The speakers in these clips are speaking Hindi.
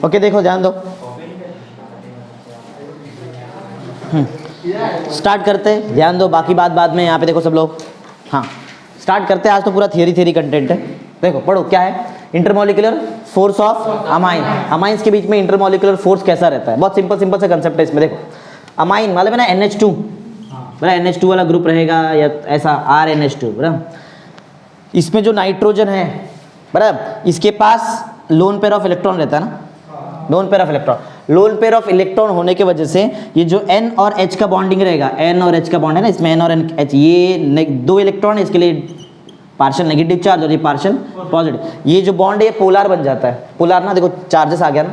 ओके देखो ध्यान दो, स्टार्ट करते हैं, ध्यान दो, बाकी बात बाद में। यहाँ पे देखो सब लोग, हाँ स्टार्ट करते हैं। आज तो पूरा थियरी कंटेंट है। देखो पढ़ो क्या है, intermolecular force of amine. Amines के बीच में इंटरमॉलिक्यूलर फोर्स कैसा रहता है, बहुत सिंपल से कंसेप्ट है इसमें। देखो अमाइन मालूम है ना, NH2 बराबर, NH2 वाला ग्रुप रहेगा या ऐसा RNH2 बराबर। इसमें जो नाइट्रोजन है बराबर, इसके पास लोन पेयर ऑफ इलेक्ट्रॉन रहता है ना, loan pair of electron. Loan pair of electron होने की वजह से ये जो N और H का बॉन्डिंग रहेगा, N और H का बॉन्ड है ना, इसमें N और H, ये दो इलेक्ट्रॉन है, इसके लिए पार्शियल नेगेटिव चार्ज और ये पार्शियल पॉजिटिव। ये जो बॉन्ड है ये पोलर बन जाता है। पोलर ना, देखो चार्जेस आ गया ना,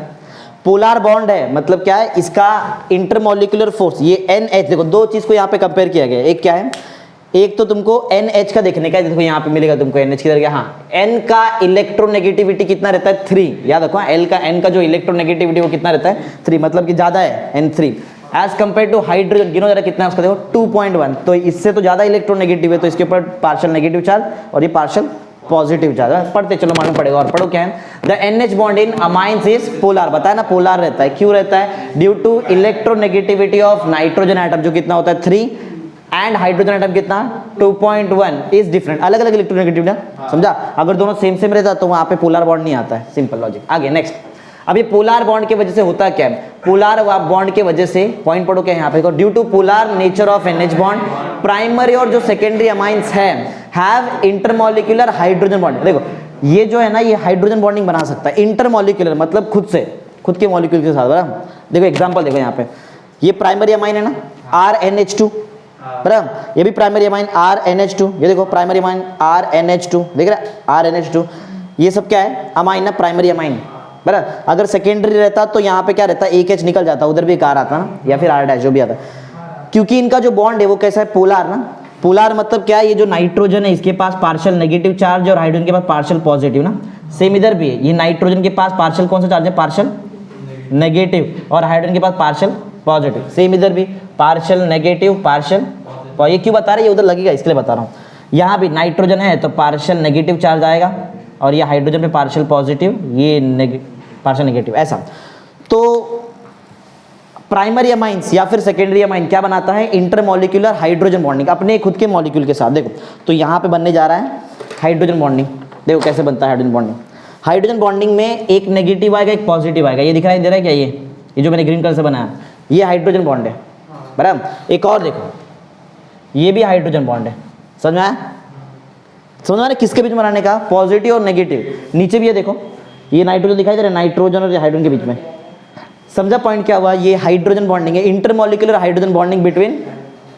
पोलर बॉन्ड है मतलब क्या है, इसका इंटरमॉलिक्यूलर फोर्स ये NH, देखो दो चीज को यहाँ पे कंपेयर किया गया है। एक क्या है, एक तो तुमको NH का देखने का है, देखो यहाँ पे मिलेगा तुमको NH की तरह, हाँ N का इलेक्ट्रोनेगेटिविटी कितना रहता है 3, याद रखो N का जो इलेक्ट्रोनेगेटिविटी वो कितना रहता है 3, मतलब कि ज्यादा है N3 as compare to hydrogen. गिनो जरा कितना है उसका, देखो 2.1, तो इससे तो ज्यादा इलेक्ट्रोनेगेटिव है, तो इसके ऊपर पार्शियल नेगेटिव चार्ज और ये पार्शियल पॉजिटिव चार्ज। पढ़ते चलो, मालूम पड़ेगा। और पढ़ो क्या है, the NH bond in amines is polar, बताया ना पोलर रहता है। क्यों रहता है, due to electronegativity of nitrogen atom जो कितना होता है 3 एंड हाइड्रोजन एटम कितना 2.1 इज डिफरेंट, अलग अलग इलेक्ट्रोनेगेटिव ना, समझा। अगर दोनों सेम रहता तो वहां पे पोलर बॉन्ड नहीं आता है, सिंपल लॉजिक। आगे नेक्स्ट, अब ये पोलर बॉन्ड की वजह से होता क्या है, पोलर बॉन्ड के वजह से, पॉइंट पढ़ो क्या है यहाँ पे, due to polar nature of NH bond, primary और जो सेकेंडरी अमाइंस है हैव इंटरमॉलिक्यूलर हाइड्रोजन बॉन्ड। देखो ये जो है ना, ये हाइड्रोजन बॉन्डिंग बना सकता है। इंटरमॉलिक्यूलर मतलब खुद से, खुद के मॉलिक्यूल के साथ बराबर। देखो एग्जांपल देखो यहाँ पे, ये प्राइमरी अमाइन है ना RNH2 बराबर, ये भी प्राइमरी अमाइन RNH2, ये देखो प्राइमरी अमाइन RNH2, देख रहे RNH2, ये सब क्या है अमाइन ना, प्राइमरी अमाइन बराबर। अगर सेकेंडरी रहता तो यहाँ पे क्या रहता, एक H निकल जाता, उधर भी एक R आता ना, या फिर R' जो भी आता, क्योंकि इनका जो बॉन्ड है वो कैसा है पोलर ना। पोलर मतलब क्या है, ये जो नाइट्रोजन है इसके पास पार्शियल नेगेटिव चार्ज और हाइड्रोजन के पास पार्शियल पॉजिटिव ना, सेम इधर भी है। ये नाइट्रोजन के पास पार्शियल कौन सा चार्ज है, पार्शियल नेगेटिव, और हाइड्रोजन के पास पार्शियल पॉजिटिव, सेम इधर भी पार्शियल नेगेटिव पार्शियल। ये क्यों बता रहे हैं, ये उधर लगेगा इसके लिए बता रहा हूँ। यहाँ भी नाइट्रोजन है तो पार्शियल नेगेटिव चार्ज आएगा, और ये हाइड्रोजन पे पार्शियल पॉजिटिव, ये पार्शियल नेगेटिव, ऐसा। तो प्राइमरी अमाइंस या फिर सेकेंडरी अमाइन क्या बनाता है, इंटरमॉलिक्यूलर हाइड्रोजन बॉन्डिंग अपने खुद के मॉलिक्यूल के साथ। देखो तो यहाँ पे बनने जा रहा है हाइड्रोजन बॉन्डिंग। देखो कैसे बनता है हाइड्रोजन बॉन्डिंग। हाइड्रोजन बॉन्डिंग में एक नेगेटिव आएगा एक पॉजिटिव आएगा, ये दिखाई दे रहा है क्या, ये जो मैंने ग्रीन कलर से बनाया ये हाइड्रोजन बॉन्ड है बराबर। एक और देखो, ये भी हाइड्रोजन बॉन्ड है, समझ में आया, समझ में आया किसके बीच में बनाने का, पॉजिटिव और नेगेटिव। नीचे भी ये देखो, ये नाइट्रोजन दिखाई दे रहा है, नाइट्रोजन और हाइड्रोजन के बीच में, समझा पॉइंट क्या हुआ, ये हाइड्रोजन बॉन्डिंग है, intermolecular hydrogen bonding between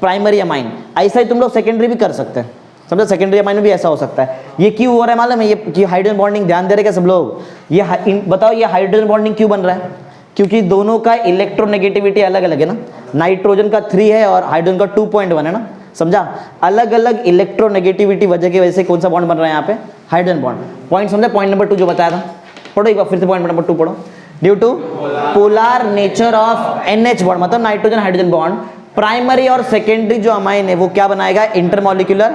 primary amine. ऐसा ही तुम लोग सेकेंडरी भी कर सकते हैं, समझा, सेकेंडरी अमाइन में भी ऐसा हो सकता है। ये क्यों हो रहा है मालूम है, ये हाइड्रोजन बॉन्डिंग ध्यान दे रहे क्या सब लोग, ये बताओ ये हाइड्रोजन बॉन्डिंग क्यों बन रहा है, क्योंकि दोनों का इलेक्ट्रोनेगेटिविटी अलग अलग है ना, नाइट्रोजन का 3 है और हाइड्रोजन का 2.1 है ना, समझा। अलग अलग इलेक्ट्रोनेगेटिविटी वजह की वजह से कौन सा बॉन्ड बन रहा है यहाँ पे, हाइड्रोजन बॉन्ड। पॉइंट समझा, पॉइंट नंबर 2 जो बताया था, पढ़ो एक बार फिर से पॉइंट नंबर 2 पढ़ो। Due to polar nature of NH bond मतलब नाइट्रोजन हाइड्रोजन बॉन्ड, प्राइमरी और सेकेंडरी जो अमाइन है वो क्या बनाएगा, intermolecular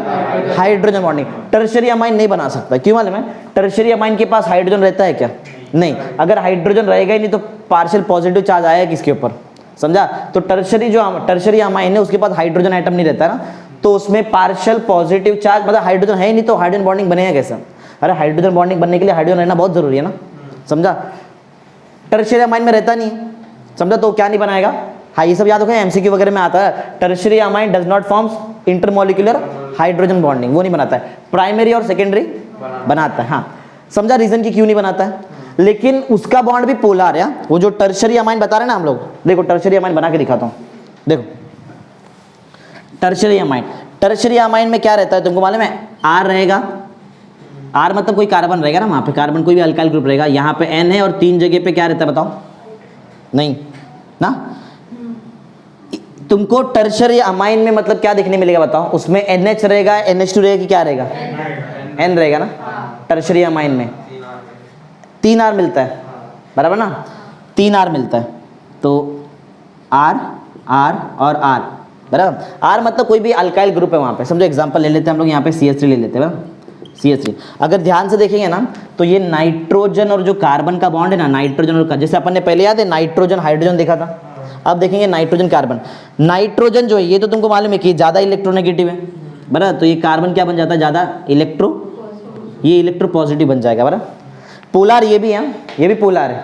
hydrogen bonding. Tertiary amine नहीं बना सकता, क्यों मालूम है, टर्शियरी अमाइन के पास हाइड्रोजन रहता है क्या, नहीं। अगर हाइड्रोजन रहेगा ही नहीं तो पार्शियल पॉजिटिव चार्ज आएगा किसके ऊपर, समझा। तो टर्शियरी अमाइन है उसके पास हाइड्रोजन एटम नहीं रहता ना, तो उसमें पार्शियल पॉजिटिव चार्ज, मतलब हाइड्रोजन है ही नहीं तो हाइड्रोजन बॉन्डिंग बनेगा कैसे। अरे हाइड्रोजन बॉन्डिंग बनने के लिए हाइड्रोजन रहना बहुत जरूरी है ना, समझा। टर्शियरी अमाइन में रहता नहीं, समझा, तो क्या नहीं बनाएगा। हाँ ये सब याद रखो, MCQ वगैरह में आता है, tertiary amine does not forms intermolecular hydrogen bonding, वो नहीं बनाता है। प्राइमरी और सेकेंडरी बनाता है, हाँ समझा रीजन की क्यों नहीं बनाता है, लेकिन उसका बॉन्ड भी पोलर है। वो जो टर्शियरी अमाइन बता रहे हैं ना हम लोग, देखो टर्शियरी अमाइन बना के दिखाता हूँ। देखो टर्शियरी अमाइन में क्या रहता है तुमको मालूम है, R रहेगा, R मतलब कोई कार्बन रहेगा ना, वहाँ पे कार्बन कोई भी अल्काइल ग्रुप रहेगा, यहाँ पे N है और 3 जगह पे क्या रहता है बताओ, नहीं ना। तुमको टर्शियरी अमाइन में मतलब क्या देखने मिलेगा बताओ, उसमें NH रहेगा, NH2 रहेगा कि क्या रहेगा, N रहेगा ना। टर्शियरी अमाइन में 3 R मिलता है बराबर ना, 3 R मिलता है, तो R R और R बराबर। R मतलब कोई भी अल्काइल ग्रुप है वहाँ पे, समझो एग्जांपल ले लेते हैं हम लोग, यहाँ पे CH3 ले लेते हैं बराबर, CH3। अगर ध्यान से देखेंगे ना तो ये नाइट्रोजन और जो कार्बन का बॉन्ड है ना, नाइट्रोजन और जैसे अपन ने पहले याद है नाइट्रोजन हाइड्रोजन देखा था, अब देखेंगे नाइट्रोजन कार्बन। नाइट्रोजन जो है ये तो तुमको मालूम है कि ज़्यादा इलेक्ट्रोनेगेटिव है बराबर, तो ये कार्बन क्या बन जाता है, ज़्यादा ये इलेक्ट्रो पॉजिटिव बन जाएगा बराबर। पोलार ये भी है, ये भी पोलार है,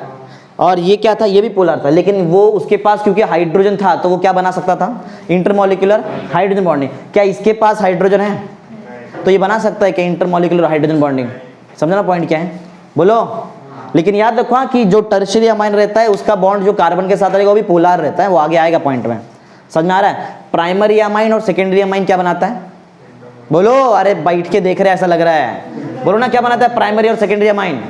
और ये क्या था, ये भी पोलार था, लेकिन वो उसके पास क्योंकि हाइड्रोजन था तो वो क्या बना सकता था, इंटरमॉलिक्यूलर हाइड्रोजन बॉन्डिंग। क्या इसके पास हाइड्रोजन है तो ये बना सकता है कि इंटरमॉलिक्यूलर हाइड्रोजन बॉन्डिंग। समझा ना पॉइंट क्या है, बोलो। लेकिन याद रखो कि जो टर्शियरी अमाइन रहता है उसका बॉन्ड जो कार्बन के साथ रहेगा वो भी पोलार रहता है, वो आगे आएगा पॉइंट में। समझ में आ रहा है। प्राइमरी अमाइन और सेकेंडरी अमाइन क्या बनाता है, बोलो। अरे बैठ के देख रहे ऐसा लग रहा है, बोलो ना क्या बनाता है प्राइमरी और secondary amine,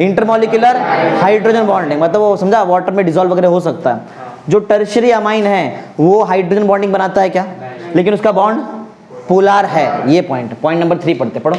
intermolecular hydrogen bonding, मतलब वो समझा वाटर में डिसॉल्व वगैरह हो सकता है। जो टर्शियरी अमाइन है वो हाइड्रोजन बॉन्डिंग बनाता है क्या, लेकिन उसका बॉन्ड पोलार है। ये पॉइंट नंबर 3 पढ़ते, पढ़ो।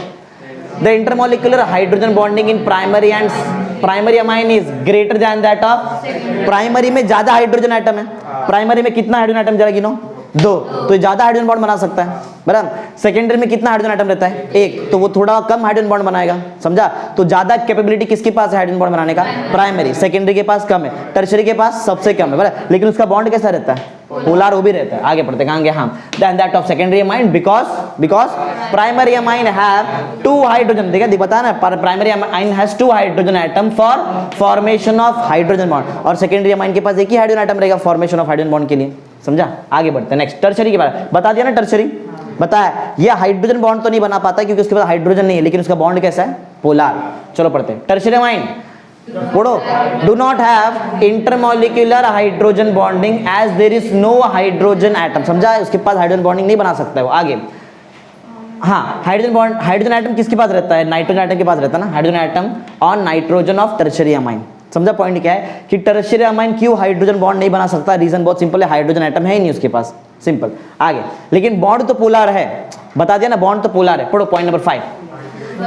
The intermolecular hydrogen bonding in primary amine is greater than that of. Primary में ज्यादा हाइड्रोजन एटम है, प्राइमरी में कितना हाइड्रोजन एटम जरा गिनो, 2, तो ज्यादा हाइड्रोजन बॉन्ड बना सकता है बराबर। सेकेंडरी में कितना हाइड्रोजन एटम रहता है, 1, तो वो थोड़ा कम हाइड्रोजन बॉन्ड बनाएगा, समझा। तो ज्यादा कैपेबिलिटी किसके पास है हाइड्रोजन बॉन्ड बनाने का, प्राइमरी। सेकेंडरी के पास कम है, टर्शियरी के पास सबसे कम है बराबर, लेकिन उसका बॉन्ड कैसा रहता है, पोलार वो भी रहता है। आगे पढ़ते कहांगे हम, than that of secondary amine because primary amine have 2 hydrogen. देखा बता ना, primary amine has 2 hydrogen atom for formation of hydrogen bond, और सेकेंडरी अमाइन के पास एक ही हाइड्रोजन एटम रहेगा फॉर्मेशन ऑफ हाइड्रोजन बॉन्ड के लिए। समझा। आगे बढ़ते हैं नेक्स्ट, टर्शियरी के बारे में बता दिया ना। टर्शियरी बताया, ये हाइड्रोजन बॉन्ड तो नहीं बना पाता क्योंकि उसके पास हाइड्रोजन नहीं है, लेकिन उसका बॉन्ड कैसा है, पोलार। चलो पढ़ते हैं। टर्शियरी अमाइन पढ़ो, do not have intermolecular hydrogen bonding as there is no hydrogen atom. समझा, उसके पास हाइड्रोजन बॉन्डिंग नहीं बना सकता है वो। आगे हाँ, हाइड्रोजन एटम किसके पास रहता है, नाइट्रोजन एटम के पास रहता है ना, hydrogen atom on nitrogen of tertiary amine. समझा पॉइंट क्या है कि टर्शियरी अमाइन क्यों हाइड्रोजन बॉन्ड नहीं बना सकता, रीजन बहुत सिंपल है, हाइड्रोजन एटम है ही नहीं उसके पास, सिंपल। आगे, लेकिन बॉन्ड तो पोलार है, बता दिया ना, बॉन्ड तो पोलार है। पढ़ो point number 5,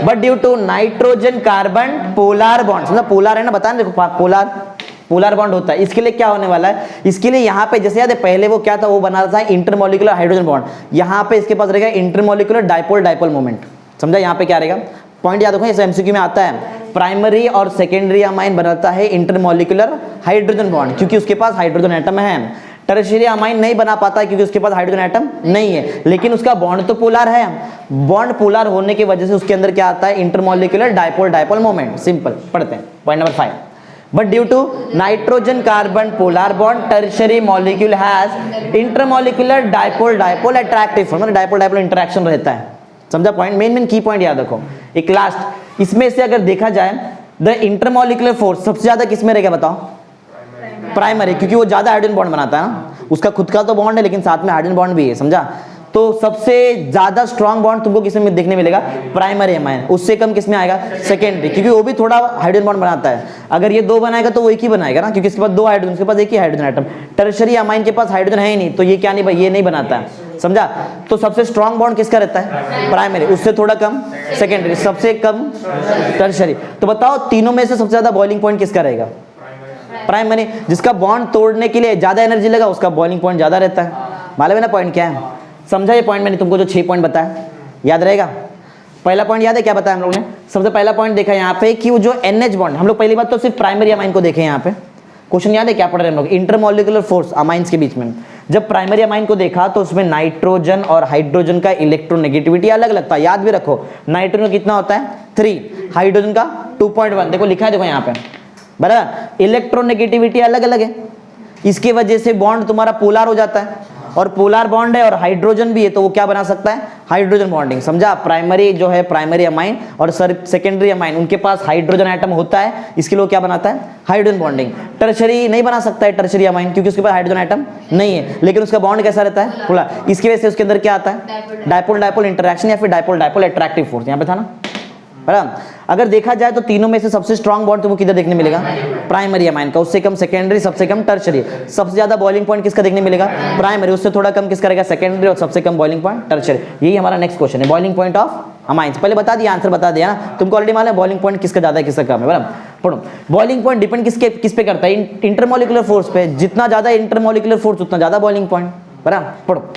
but due to nitrogen carbon polar bond. समझा, पोलार है ना, बता देखो पोलार बॉन्ड होता है। इसके लिए क्या होने वाला है, इसके लिए यहाँ पे जैसे याद है पहले वो क्या था, वो बना था इंटरमॉलिक्यूलर हाइड्रोजन बॉन्ड, यहाँ पे इसके पास रहेगा इंटरमॉलिक्यूलर डाइपोल मोमेंट। समझा, यहाँ पे क्या रहेगा, पॉइंट याद रखो, इस MCQ में आता है। प्राइमरी और सेकेंडरी अमाइन बनाता है इंटरमॉलिक्यूलर हाइड्रोजन बॉन्ड क्योंकि उसके पास हाइड्रोजन एटम है। टर्शियरी अमाइन नहीं बना पाता क्योंकि उसके पास हाइड्रोजन एटम नहीं है, लेकिन उसका बॉन्ड तो पोलार है। बॉन्ड पोलार होने की वजह से उसके अंदर क्या आता है, इंटरमॉलिक्यूलर डाइपोल मोमेंट। सिंपल पढ़ते हैं point number 5, but due to nitrogen carbon polar bond tertiary molecule has intermolecular dipole attractive force, dipole interaction रहता है। समझा पॉइंट, मेन की पॉइंट याद रखो। एक लास्ट, इसमें से अगर देखा जाए द इंटरमॉलिक्यूलर फोर्स सबसे ज्यादा किसमें रहेगा बताओ, प्राइमरी, क्योंकि वो ज्यादा हाइड्रोजन बॉन्ड बनाता है ना, उसका खुद का तो बॉन्ड है लेकिन साथ में हाइड्रोजन बॉन्ड भी है। समझा, तो सबसे ज्यादा स्ट्रॉन्ग बॉन्ड तुमको किसमें देखने मिलेगा, प्राइमरी अमाइन। उससे कम किसमें आएगा, सेकेंडरी, क्योंकि वो भी थोड़ा हाइड्रोजन बॉन्ड बनाता है। अगर ये 2 बनाएगा तो वो एक ही बनाएगा ना, क्योंकि इसके पास 2 हाइड्रोजन, उसके पास एक ही हाइड्रोजन एटम। टर्शियरी अमाइन के पास हाइड्रोजन है ही नहीं, तो ये क्या नहीं, ये नहीं बनाता है। समझा, तो सबसे स्ट्रॉन्ग बॉन्ड किसका रहता है, प्राइमरी, उससे थोड़ा कम सेकेंडरी, सबसे कम टर्शियरी। तो बताओ तीनों में से सबसे ज्यादा बॉइलिंग पॉइंट किसका रहेगा, प्राइमरी। जिसका बॉन्ड तोड़ने के लिए ज्यादा एनर्जी लगा उसका बॉइलिंग पॉइंट ज्यादा रहता है। मालूम है ना पॉइंट क्या है। समझा ये पॉइंट, मैंने तुमको जो 6 पॉइंट बताया याद रहेगा। पहला पॉइंट याद है क्या बताया हम लोगों ने, सबसे पहला पॉइंट देखा यहाँ पे कि वो जो NH बॉन्ड, हम लोग पहली बात तो सिर्फ प्राइमरी अमाइन को देखे। यहाँ पे क्वेश्चन याद है क्या पढ़ रहे हैं हम लोग, इंटरमॉलिक्यूलर फोर्स अमाइंस के बीच में। जब प्राइमरी अमाइन को देखा तो उसमें नाइट्रोजन और हाइड्रोजन का इलेक्ट्रोनेगेटिविटी अलग लगता है, याद भी रखो। नाइट्रोजन कितना होता है 3, हाइड्रोजन का 2.1, देखो लिखा है, देखो यहाँ पे बराबर। इलेक्ट्रोनेगेटिविटी अलग अलग है, इसकी वजह से बॉन्ड तुम्हारा पोलार हो जाता है, और पोलार बॉन्ड है और हाइड्रोजन भी है, तो वो क्या बना सकता है, हाइड्रोजन बॉन्डिंग। समझा, प्राइमरी जो है प्राइमरी अमाइन और सेकेंडरी अमाइन, उनके पास हाइड्रोजन एटम होता है, इसके लिए क्या बनाता है, हाइड्रोजन बॉन्डिंग। टर्शियरी नहीं बना सकता है टर्शियरी अमाइन क्योंकि उसके पास हाइड्रोजन एटम नहीं है, लेकिन उसका बॉन्ड कैसा रहता है, पोलार। इसकी वजह से उसके अंदर क्या आता है, डाइपोल इंटरेक्शन या फिर डाइपोल अट्रैक्टिव फोर्स, यहाँ पे था ना बराबर। अगर देखा जाए तो तीनों में से सबसे स्ट्रॉन्ग बॉन्ड तुमको किधर देखने मिलेगा, प्राइमरी अमाइन का, उससे कम सेकेंडरी, सबसे कम टर्शियरी। सबसे ज्यादा बॉइलिंग पॉइंट किसका देखने मिलेगा, प्राइमरी, उससे थोड़ा कम किसका रहेगा, सेकेंडरी, और सबसे कम बॉइलिंग पॉइंट टर्शियरी। यही हमारा नेक्स्ट क्वेश्चन है, बॉइलिंग पॉइंट ऑफ अमाइंस। पहले बता दिया, आंसर बता दिया ना तुमको, ऑलरेडी मालूम है बॉइलिंग पॉइंट किसका ज्यादा है किसका कम है बराबर। पढ़ो, बॉइलिंग पॉइंट डिपेंड किस पे करता है, इंटरमॉलिक्यूलर फोर्स पे। जितना ज्यादा इंटरमॉलिक्यूलर फोर्स उतना ज्यादा बॉइलिंग पॉइंट बराबर। पढ़ो,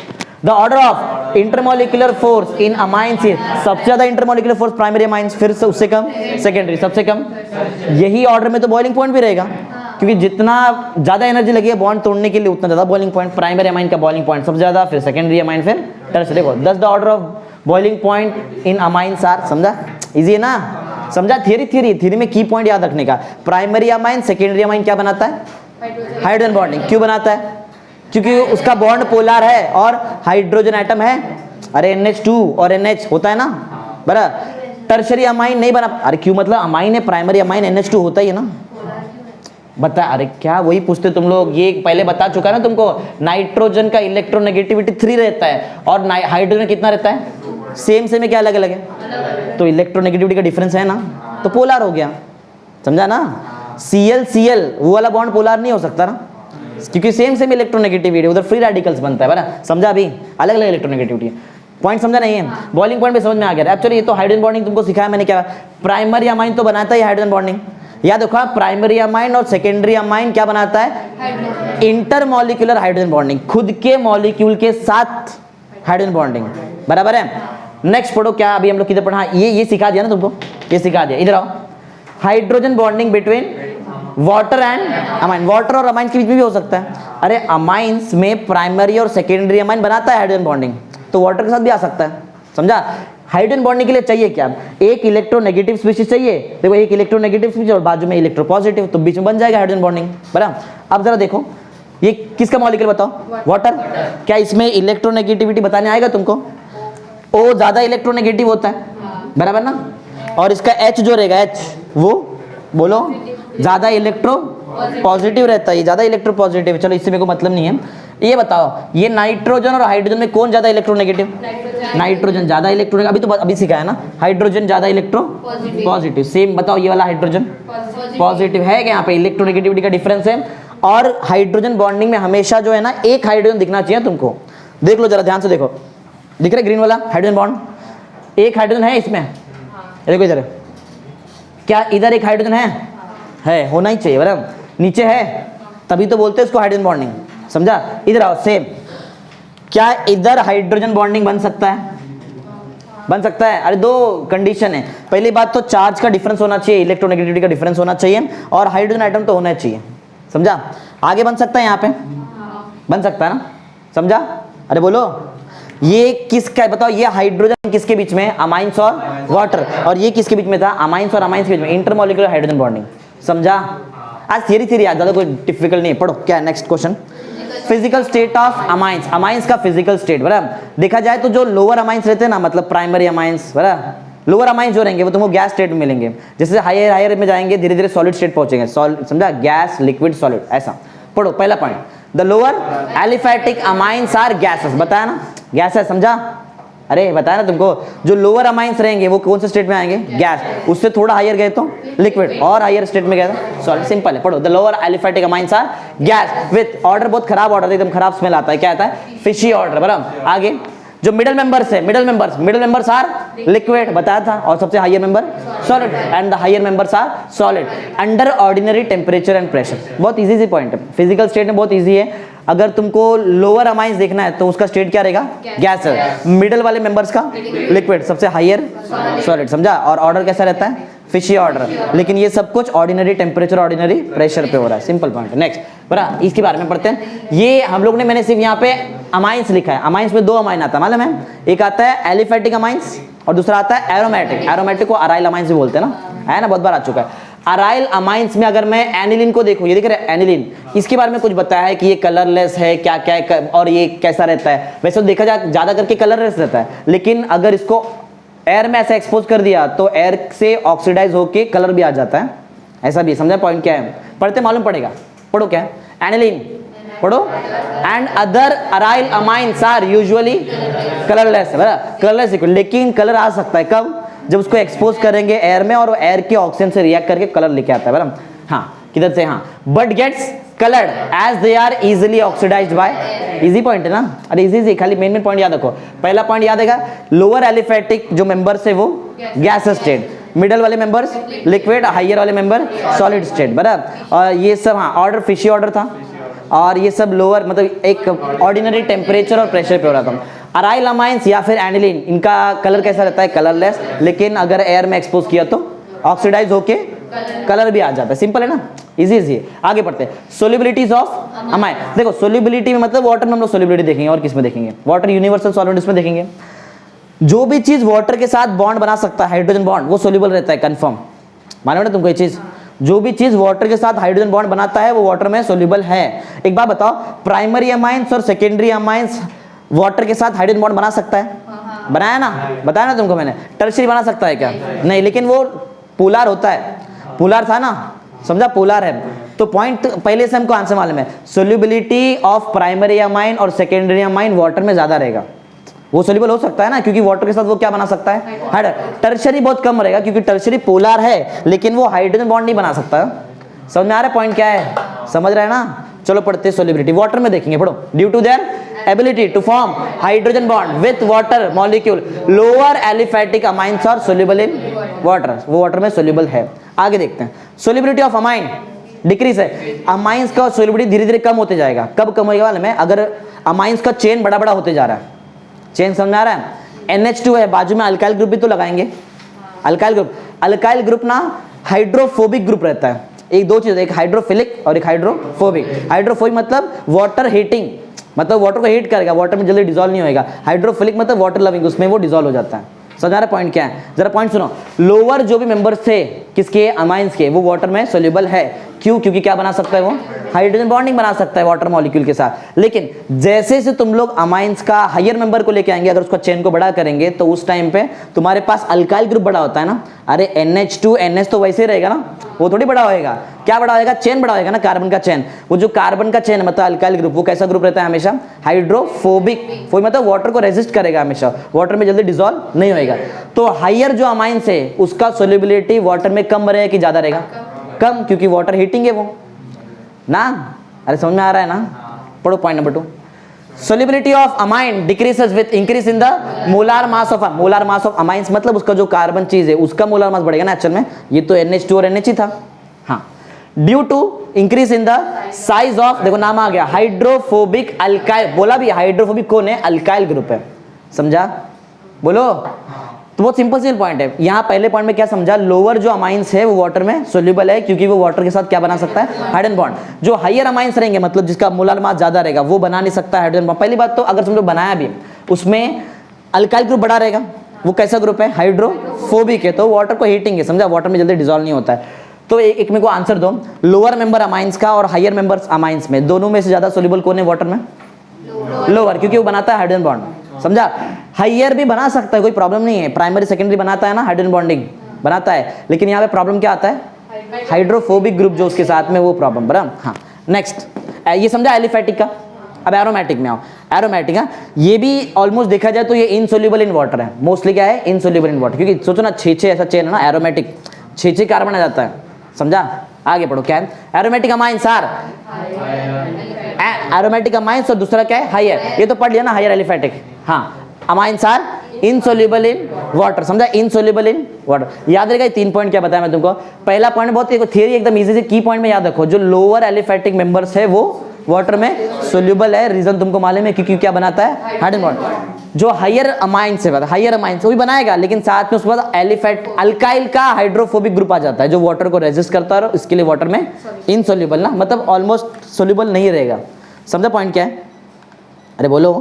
the order of intermolecular force in amines is, सबसे ज्यादा इंटरमोलिकुलर फोर्स प्राइमरी अमाइंस, फिर से उससे कम सेकेंडरी, सबसे कम। यही ऑर्डर में तो बॉइलिंग पॉइंट भी रहेगा, क्योंकि जितना ज्यादा एनर्जी लगी है बॉन्ड तोड़ने के लिए उतना ज्यादा बॉइलिंग पॉइंट, प्राइमरी अमाइन का बॉइलिंग पॉइंट सबसे ज्यादा, फिर सेकेंडरी अमाइन, फिर टर्शियरी। देखो thus the order of boiling point in amines are, समझा? इजी है ना, समझा? थियरी में की पॉइंट याद रखने का, प्राइमरी अमाइन सेकेंडरी अमाइन क्या बनाता है? Hydrogen bonding. क्यों बनाता है? क्योंकि उसका बॉन्ड पोलर है और हाइड्रोजन एटम है, अरे NH2 और NH होता है ना, बराबर। टर्शियरी अमाइन नहीं बना, अरे क्यों, मतलब अमाइन है, प्राइमरी अमाइन NH2 होता ही है ना, बता। अरे क्या वही पूछते तुम लोग, ये पहले बता चुका ना तुमको, नाइट्रोजन का इलेक्ट्रोनेगेटिविटी 3 रहता है और हाइड्रोजन कितना रहता है? सेम में क्या अलग अलग है? तो इलेक्ट्रोनेगेटिविटी का डिफरेंस है ना, तो पोलर हो गया, समझा ना? Cl वो वाला बॉन्ड पोलर नहीं हो सकता ना, क्योंकि सेम इलेक्ट्रोनेगेटिविटी, उधर फ्री रेडिकल्स बनता है, बराबर, समझा? अभी अलग अलग इलेक्ट्रोनेगेटिविटी, पॉइंट समझा नहीं है? बॉइलिंग पॉइंट भी समझ में आ गया। एक्चुअली ये तो हाइड्रोजन बॉन्डिंग तुमको सिखाया मैंने, क्या प्राइमरी अमाइन तो बनाता है हाइड्रोजन बॉन्डिंग, याद रखो, प्राइमरी अमाइन और सेकेंडरी अमाइन क्या बनाता है? इंटरमॉलिक्यूलर हाइड्रोजन बॉन्डिंग, खुद के मॉलिक्यूल के साथ हाइड्रोजन बॉन्डिंग, बराबर है। नेक्स्ट पढ़ो, क्या अभी हम लोग किधर पढ़ा? ये सिखा दिया ना तुमको, ये सिखा दिया, इधर आओ। Hydrogen bonding between water and amine, water और अमाइन के बीच में भी हो सकता है। अरे अमाइंस में प्राइमरी और सेकेंडरी अमाइन बनाता है हाइड्रोजन बॉन्डिंग, तो वाटर के साथ भी आ सकता है, समझा? हाइड्रोजन बॉन्डिंग के लिए चाहिए क्या? एक इलेक्ट्रोनेगेटिव स्पीशीज चाहिए, देखो एक इलेक्ट्रोनेगेटिव स्पीशीज और बाजू में इलेक्ट्रोपॉजिटिव, तो बीच में बन जाएगा हाइड्रोजन बॉन्डिंग, बराबर। अब जरा देखो, ये किसका मॉलिक्यूल बताओ? वाटर। क्या इसमें इलेक्ट्रोनेगेटिविटी बताने आएगा तुमको? ओ ज्यादा इलेक्ट्रोनेगेटिव होता है, बराबर ना, और इसका H जो रहेगा, H वो बोलो ज्यादा इलेक्ट्रो पॉजिटिव रहता है, ज्यादा इलेक्ट्रो पॉजिटिव। चलो इससे मेरे को मतलब नहीं है, ये बताओ, ये नाइट्रोजन और हाइड्रोजन में कौन ज्यादा इलेक्ट्रोनेगेटिव? नाइट्रोजन ज्यादा इलेक्ट्रोनेगेटिव, अभी तो अभी सिखाया ना, हाइड्रोजन ज्यादा इलेक्ट्रो पॉजिटिव। सेम बताओ, ये वाला हाइड्रोजन पॉजिटिव है क्या? यहाँ पे इलेक्ट्रोनेगेटिविटी का डिफरेंस है। और हाइड्रोजन बॉन्डिंग में हमेशा जो है ना, एक हाइड्रोजन दिखना चाहिए तुमको, देख लो जरा ध्यान से, देखो दिख रहा है ग्रीन वाला हाइड्रोजन बॉन्ड, एक हाइड्रोजन है इसमें, देखो इधर, क्या इधर एक हाइड्रोजन है, होना ही चाहिए, बराबर, नीचे है तभी तो बोलते हैं इसको हाइड्रोजन बॉन्डिंग, समझा? इधर आओ, सेम, क्या इधर हाइड्रोजन बॉन्डिंग बन सकता है? बन सकता है। अरे दो कंडीशन है, पहली बात तो चार्ज का डिफरेंस होना चाहिए, इलेक्ट्रोनेगेटिविटी का डिफरेंस होना चाहिए, और हाइड्रोजन एटम तो होना चाहिए, समझा? आगे बन सकता है, यहाँ पे बन सकता है ना, समझा? अरे बोलो, ये किसका है बताओ? ये हाइड्रोजन किसके बीच में? अमाइंस और वाटर, और ये किसके बीच में था? अमाइंस और अमाइंस के बीच में, इंटरमॉलिक्यूलर हाइड्रोजन बॉन्डिंग, समझा? आज थियरी याद, ज्यादा कोई डिफिकल्ट नहीं है, पढ़ो। क्या है next question? Physical state of amines, amines का फिजिकल स्टेट, बराबर। देखा जाए तो जो लोअर अमाइंस रहते हैं ना, मतलब प्राइमरी अमाइंस, बराबर, लोअर अमाइंस जो रहेंगे वो तुमको गैस स्टेट में मिलेंगे, जैसे हायर में जाएंगे धीरे धीरे सॉलिड स्टेट पहुंचेंगे, समझा? गैस, लिक्विड, सॉलिड, ऐसा। पढ़ो पहला point, the lower aliphatic amines are gases, बताया ना, गैसेस, समझा? अरे बताया ना तुमको, जो लोअर अमाइंस रहेंगे वो कौन से स्टेट में आएंगे? गैस। उससे थोड़ा हायर गए तो लिक्विड, और हायर स्टेट में गया था सॉलिड। सिंपल है, पढ़ो। The lower aliphatic amines are gas with order, बहुत खराब ऑर्डर, एकदम खराब स्मेल आता है, क्या आता है? फिशी ऑर्डर, बराबर। आगे जो मिडल मेंबर्स है, मिडल मेंबर्स आर लिक्विड, बताया था, और सबसे higher member solid, and the higher members are solid under ordinary temperature and pressure. बहुत इजी पॉइंट है, फिजिकल स्टेट में बहुत इजी है। अगर तुमको लोअर अमाइंस देखना है तो उसका स्टेट क्या रहेगा? गैस। मिडल वाले मेंबर्स का लिक्विड, सबसे हायर सॉलिड, समझा? और ऑर्डर कैसा रहता है? Fishy order. लेकिन ये सब कुछ ऑर्डिनरी टेम्परेचर, ऑर्डिनरी प्रेशर पे हो रहा है, सिंपल पॉइंट। नेक्स्ट, बराबर, इसके बारे में पढ़ते हैं। ये हम लोग ने, मैंने सिर्फ यहाँ पे अमाइंस लिखा है, अमाइंस में दो अमाइन आता है, मालूम है? एक आता है एलिफैटिक अमाइंस और दूसरा आता है एरोमेटिक। एरोमेटिक को अराइल अमाइंस भी बोलते हैं ना, है ना, बहुत बार आ चुका है। अराइल अमाइंस में अगर मैं एनिलीन को देखूं, ये देख रहे हैं एनिलीन, इसके बारे में कुछ बताया है कि ये कलरलेस है, क्या क्या है, और ये कैसा रहता है? वैसे तो देखा जाए ज्यादा करके कलरलेस रहता है, लेकिन अगर इसको एयर में ऐसा एक्सपोज कर दिया तो एयर से ऑक्सीडाइज होके कलर भी आ जाता है, ऐसा भी, समझा पॉइंट क्या है? पढ़ते मालूम पड़ेगा। पढ़ो, क्या है? एनिलीन पढ़ो। And other aryl amines are usually colourless, colourless, लेकिन कलर आ सकता है कब? जब उसको एक्सपोज करेंगे एयर में और एयर के ऑक्सीजन से रिएक्ट करके कलर लेके आता है, बराबर। हाँ, किधर से? हाँ, but gets coloured as they are easily oxidised by, easy point है ना? अरे इजी, खाली मेन पॉइंट याद रखो। पहला पॉइंट याद है, लोअर एलिफैटिक जो मेंबर्स है वो गैस स्टेट, मिडल वाले मेंबर्स लिक्विड, हायर वाले मेंबर सॉलिड स्टेट, बराबर। और ये सब, हाँ, ऑर्डर फिशी ऑर्डर था, और ये सब लोअर मतलब एक ऑर्डिनरी टेम्परेचर और प्रेशर पे हो रहा था। अराइल अमाइंस या फिर एनिलीन, इनका कलर कैसा रहता है? कलरलेस, लेकिन अगर एयर में एक्सपोज किया तो ऑक्सीडाइज होके कलर भी आ जाता है। सिंपल है ना, इजी इजी। आगे पढ़ते हैं सोल्युबिलिटीज ऑफ अमाइन। देखो सोल्युबिलिटी में मतलब वाटर में हम लोग सोल्युबिलिटी देखेंगे, और किस में देखेंगे? वाटर यूनिवर्सल सॉल्वेंट इसमें देखेंगे। जो भी चीज वाटर के साथ बॉन्ड बना सकता है, हाइड्रोजन बॉन्ड, वो सोल्यूबल रहता है, कंफर्म। मालूम है तुमको ये चीज? जो भी चीज वाटर के साथ हाइड्रोजन बॉन्ड बनाता है वो वाटर में सोल्यूबल है। एक बात बताओ, प्राइमरी अमाइंस और सेकेंडरी अमाइंस वाटर के साथ हाइड्रोजन बॉन्ड बना सकता है? बनाया ना, बताया ना तुमको मैंने। टर्शियरी बना सकता है क्या? नहीं, लेकिन वो पोलर होता है। पोलर था ना, समझा? पोलर है। तो पॉइंट पहले से हमको आंसर मालूम है, सोल्यूबिलिटी ऑफ प्राइमरी अमाइन और सेकेंडरी अमाइन वाटर में ज्यादा रहेगा। वो सोल्यूबल हो सकता है ना, क्योंकि वाटर के साथ वो क्या बना सकता है? हाइड्रोजन। टर्शियरी बहुत कम रहेगा, क्योंकि टर्शियरी पोलर है, लेकिन वो हाइड्रोजन बॉन्ड नहीं बना सकता। समझ में आ रहा है पॉइंट क्या है? समझ रहे हैं ना? चलो पढ़ते हैं सोल्यूबिलिटी। वाटर में देखेंगे, पढ़ो। Due to their ability to form hydrogen bond with water molecule, lower aliphatic amines are soluble in water, वो वाटर में सोल्यूबल है। आगे देखते हैं सोल्यूबिलिटी ऑफ अमाइन डिक्रीज है। अमाइंस का सोल्यूबिलिटी धीरे धीरे कम होते जाएगा। कब कम होगा मालूम है? अगर अमाइंस का चेन बड़ा बड़ा होते जा रहा है। चेन समझ आ रहा है? NH2 है, बाजू में अल्काइल ग्रुप भी तो लगाएंगे। अल्काइल ग्रुप ना हाइड्रोफोबिक ग्रुप रहता है। एक दो चीज, एक हाइड्रोफिलिक और एक हाइड्रोफोबिक। हाइड्रोफोबिक मतलब वाटर हीटिंग, मतलब वाटर को हीट करेगा, वाटर में जल्दी डिसॉल्व नहीं होएगा। हाइड्रोफिलिक मतलब वाटर लविंग, उसमें वो डिसॉल्व हो जाता है। समझ आ रहा है पॉइंट क्या है? जरा पॉइंट सुनो। लोअर जो भी मेंबर्स थे किसके? अमाइंस के, वो वाटर में सोल्यूबल है। क्यों? क्योंकि क्या बना सकता है वो? हाइड्रोजन बॉन्डिंग बना सकता है वाटर मॉलिक्यूल के साथ। लेकिन जैसे जैसे तुम लोग अमाइंस का हायर मेंबर को लेके आएंगे, अगर उसका चेन को बड़ा करेंगे, तो उस टाइम पे तुम्हारे पास अल्काइल ग्रुप बड़ा होता है ना। अरे NH2 NH तो वैसे ही रहेगा ना, वो थोड़ी बड़ा होएगा। क्या बड़ा होएगा? चेन बड़ा होएगा ना, कार्बन का चेन। वो जो कार्बन का चेन मतलब अल्काइल ग्रुप, वो कैसा ग्रुप रहता है? हमेशा हाइड्रोफोबिक। फोबिक मतलब वाटर को रेजिस्ट करेगा, हमेशा वाटर में जल्दी डिसॉल्व नहीं होएगा। तो हायर जो अमाइंस है उसका सोल्यूबिलिटी वाटर में कम रहेगा कि ज्यादा रहेगा? कम, क्योंकि वाटर हीटिंग है वो ना। अरे समझ में आ रहा है ना? पढ़ो point number 2। Solubility of amine decreases with increase in the molar mass of molar mass of amines, मतलब उसका जो कार्बन चीज है उसका मोलर मास बढ़ेगा ना। एक्चुअल में ये तो NH2 और NH ही था। हाँ, due to increase in the size of, देखो नाम आ गया, हाइड्रोफोबिक अल्काइल। बोला भी हाइड्रोफोबिक कौन है? अल्काइल ग्रुप है। समझा? बोलो। तो बहुत सिंपल पॉइंट है। यहाँ पहले पॉइंट में क्या समझा? लोअर जो अमाइंस है वो वाटर में सोल्यूबल है, क्योंकि वो वाटर के साथ क्या बना सकता है? Hydrogen bond. जो हायर अमाइंस रहेंगे, मतलब जिसका मोलर मास ज्यादा रहेगा, वो बना नहीं सकता हाइड्रोजन बॉन्ड। पहली बात तो अगर समझो बनाया भी, उसमें अल्काइल ग्रुप बड़ा रहेगा। वो कैसा ग्रुप है? हाइड्रोफोबिक है, तो वाटर को हीटिंग है। समझा? वाटर में जल्दी डिसॉल्व नहीं होता है। तो एक मेरे को आंसर दो, लोअर मेंबर अमाइंस का और हायर मेंबर अमाइंस में, दोनों में से ज्यादा सोल्यूबल कौन है वाटर में? लोअर, क्योंकि वो बनाता है हाइड्रोजन बॉन्ड। समझा? हायर भी बना सकता है, कोई प्रॉब्लम नहीं है। प्राइमरी सेकेंडरी बनाता है ना, हाइड्रोजन बॉन्डिंग बनाता है। लेकिन यहाँ पे प्रॉब्लम क्या आता है? हाइड्रोफोबिक ग्रुप जो उसके साथ में, वो प्रॉब्लम। बराबर? हाँ, नेक्स्ट ये समझा एलिफैटिक का। अब एरोमेटिक में आओ। एरोमेटिक, हाँ, ये भी ऑलमोस्ट देखा जाए तो ये इनसोल्यूबल इन वाटर है। मोस्टली क्या है? इनसोल्यूबल इन वाटर, क्योंकि सोचो ना 6 ऐसा चेन है ना एरोमेटिक, 6 कार्बन आ जाता है। समझा? आगे पढ़ो क्या है? Aromatic amines are aromatic amines, और दूसरा क्या है? हायर। ये तो पढ़ लिया ना, हायर एलिफैटिक। हाँ, amines are insoluble in water. समझा? Insoluble in water. याद रहेगा 3 पॉइंट क्या बताया मैं तुमको? पहला पॉइंट बहुत थियरी एकदम इजी से की पॉइंट में याद रखो, जो लोअर एलिफैटिक मेंबर्स है वो वाटर में सोल्यूबल है। रीजन तुमको मालूम है, क्योंकि क्या बनाता है? Hydrogen bond. जो हायर अमाइंस है, हायर अमाइंस वो भी बनाएगा, लेकिन साथ में उसके बाद एलिफैट अल्काइल का हाइड्रोफोबिक ग्रुप आ जाता है, जो वाटर को रेजिस्ट करता है, और इसके लिए वाटर में इनसोल्यूबल ना, मतलब ऑलमोस्ट सोल्यूबल नहीं रहेगा। समझा पॉइंट क्या है? अरे बोलो।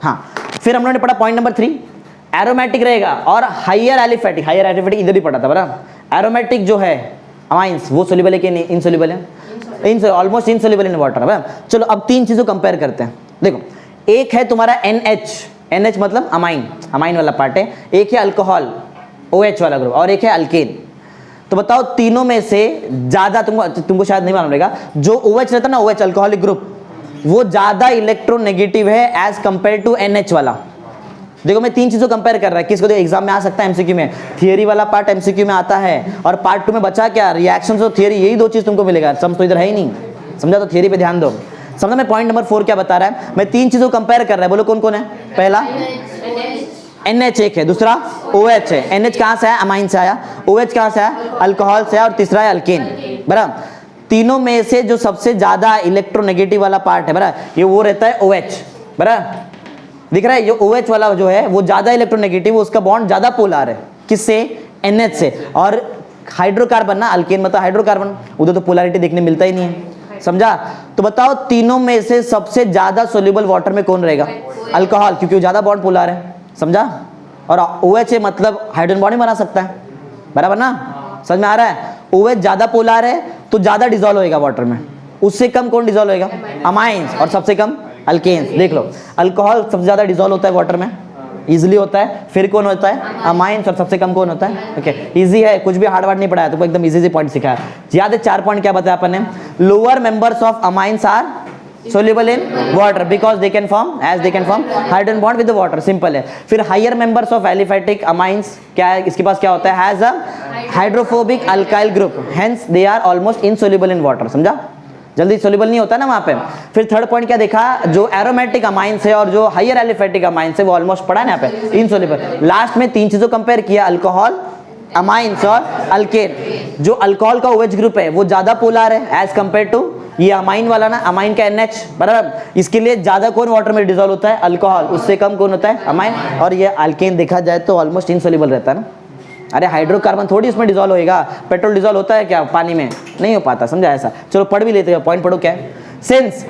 हाँ, फिर हम लोगों ने पढ़ा पॉइंट नंबर 3, एरोमेटिक रहेगा और हायर एलिफैटिक। हायर एलिफैटिक इधर ही पढ़ा था बराबर। एरोमेटिक जो है अमाइंस, वो सोल्यूबल है कि नहीं? इनसोल्यूबल है, ऑलमोस्ट इनसोल्यूबल इन वाटर। बराबर? चलो अब 3 चीजों कंपेयर करते हैं। देखो, एक है तुम्हारा NH मतलब अमाइन, अमाइन वाला पार्ट है। एक है अल्कोहल OH वाला ग्रुप, और एक है अल्केन। तो बताओ तीनों में से ज्यादा, तुमको शायद नहीं मालूम रहेगा, जो OH रहता है ना, OH अल्कोहलिक ग्रुप, वो ज्यादा इलेक्ट्रोनेगेटिव है एज कंपेयर टू NH वाला। देखो मैं 3 चीजों कंपेयर कर रहा है, किसको? एग्जाम में आ सकता है MCQ में। थियरी वाला पार्ट MCQ में आता है, और पार्ट 2 में बचा क्या? रिएक्शंस और थियरी, यही 2 चीज तुमको मिलेगा। सम तो इधर है ही नहीं। समझा? तो थियरी पे ध्यान दो। समझा? मैं पॉइंट नंबर 4 क्या बता रहा है? मैं 3 चीजों कंपेयर कर रहा है। बोलो कौन कौन है? पहला NH एक है, दूसरा OH है। NH कहाँ से आया? अमाइन से आया। OH कहाँ से आया? अल्कोहल से आया। और तीसरा है अल्केन। बराबर? तीनों में से जो सबसे ज्यादा इलेक्ट्रोनेगेटिव वाला पार्ट है बराबर, ये वो रहता है OH बराबर, दिख रहा है, ये OH वाला जो है वो ज्यादा इलेक्ट्रोनेगेटिव, उसका बॉन्ड ज्यादा पोलर है, किससे, NH से। और हाइड्रोकार्बन ना, अल्केन मतलब हाइड्रोकार्बन, उधर तो पोलैरिटी देखने मिलता ही नहीं है, समझा। तो बताओ तीनों में से सबसे ज्यादा सोल्यूबल वाटर में कौन रहेगा, अल्कोहल, क्योंकि वो ज्यादा बॉन्ड पोलर है, समझा। और OH मतलब हाइड्रोजन बॉन्ड ही बना सकता है बराबर ना, समझ में आ रहा है। OH ज्यादा पोलर है तो ज्यादा डिसॉल्व होएगा वाटर में, उससे कम कौन डिसॉल्व होएगा, अमाइंस, और सबसे कम अल्केन्स। देख लो, अल्कोहल सबसे ज्यादा डिसॉल्व होता है वाटर में, इजीली होता है, फिर कौन होता है, अमाइंस, और सबसे कम कौन होता है, ओके। इजी है, कुछ भी हार्ड वर्ड नहीं पढ़ाया, तो एकदम इजी पॉइंट सिखाया। याद है 4 पॉइंट क्या बताया अपन ने, lower members of amines are soluble in water because they can form hydrogen bond with the water, simple है। फिर higher members of aliphatic amines क्या है, इसके पास क्या होता है, has a hydrophobic alkyl group, hence they are almost insoluble in water, समझा, जल्दी सोल्यूबल नहीं होता ना वहां पे। फिर थर्ड पॉइंट क्या देखा, जो एरोमेटिक अमाइंस है और जो हायर एलिफेटिक अमाइंस है वो ऑलमोस्ट पड़ा है ना यहाँ पे, इनसोल्यूबल। लास्ट में 3 चीजों कंपेयर किया, अल्कोहल, अमाइंस और अल्केन। जो अल्कोहल का OH ग्रुप है वो ज्यादा पोलर है एज कंपेयर टू ये अमाइन वाला ना, अमाइन का NH बराबर, इसके लिए ज्यादा कौन वाटर में डिसॉल्व होता है, अल्कोहल, उससे कम कौन होता है, अमाइन। और ये अल्केन देखा जाए तो ऑलमोस्ट इनसोल्यूबल रहता है ना, अरे हाइड्रोकार्बन थोड़ी इसमें डिसॉल्व होएगा, पेट्रोल डिसॉल्व होता है क्या पानी में, नहीं हो पाता, समझा ऐसा। चलो पढ़ भी लेते हैं, पॉइंट पढ़ो क्या है, सिंस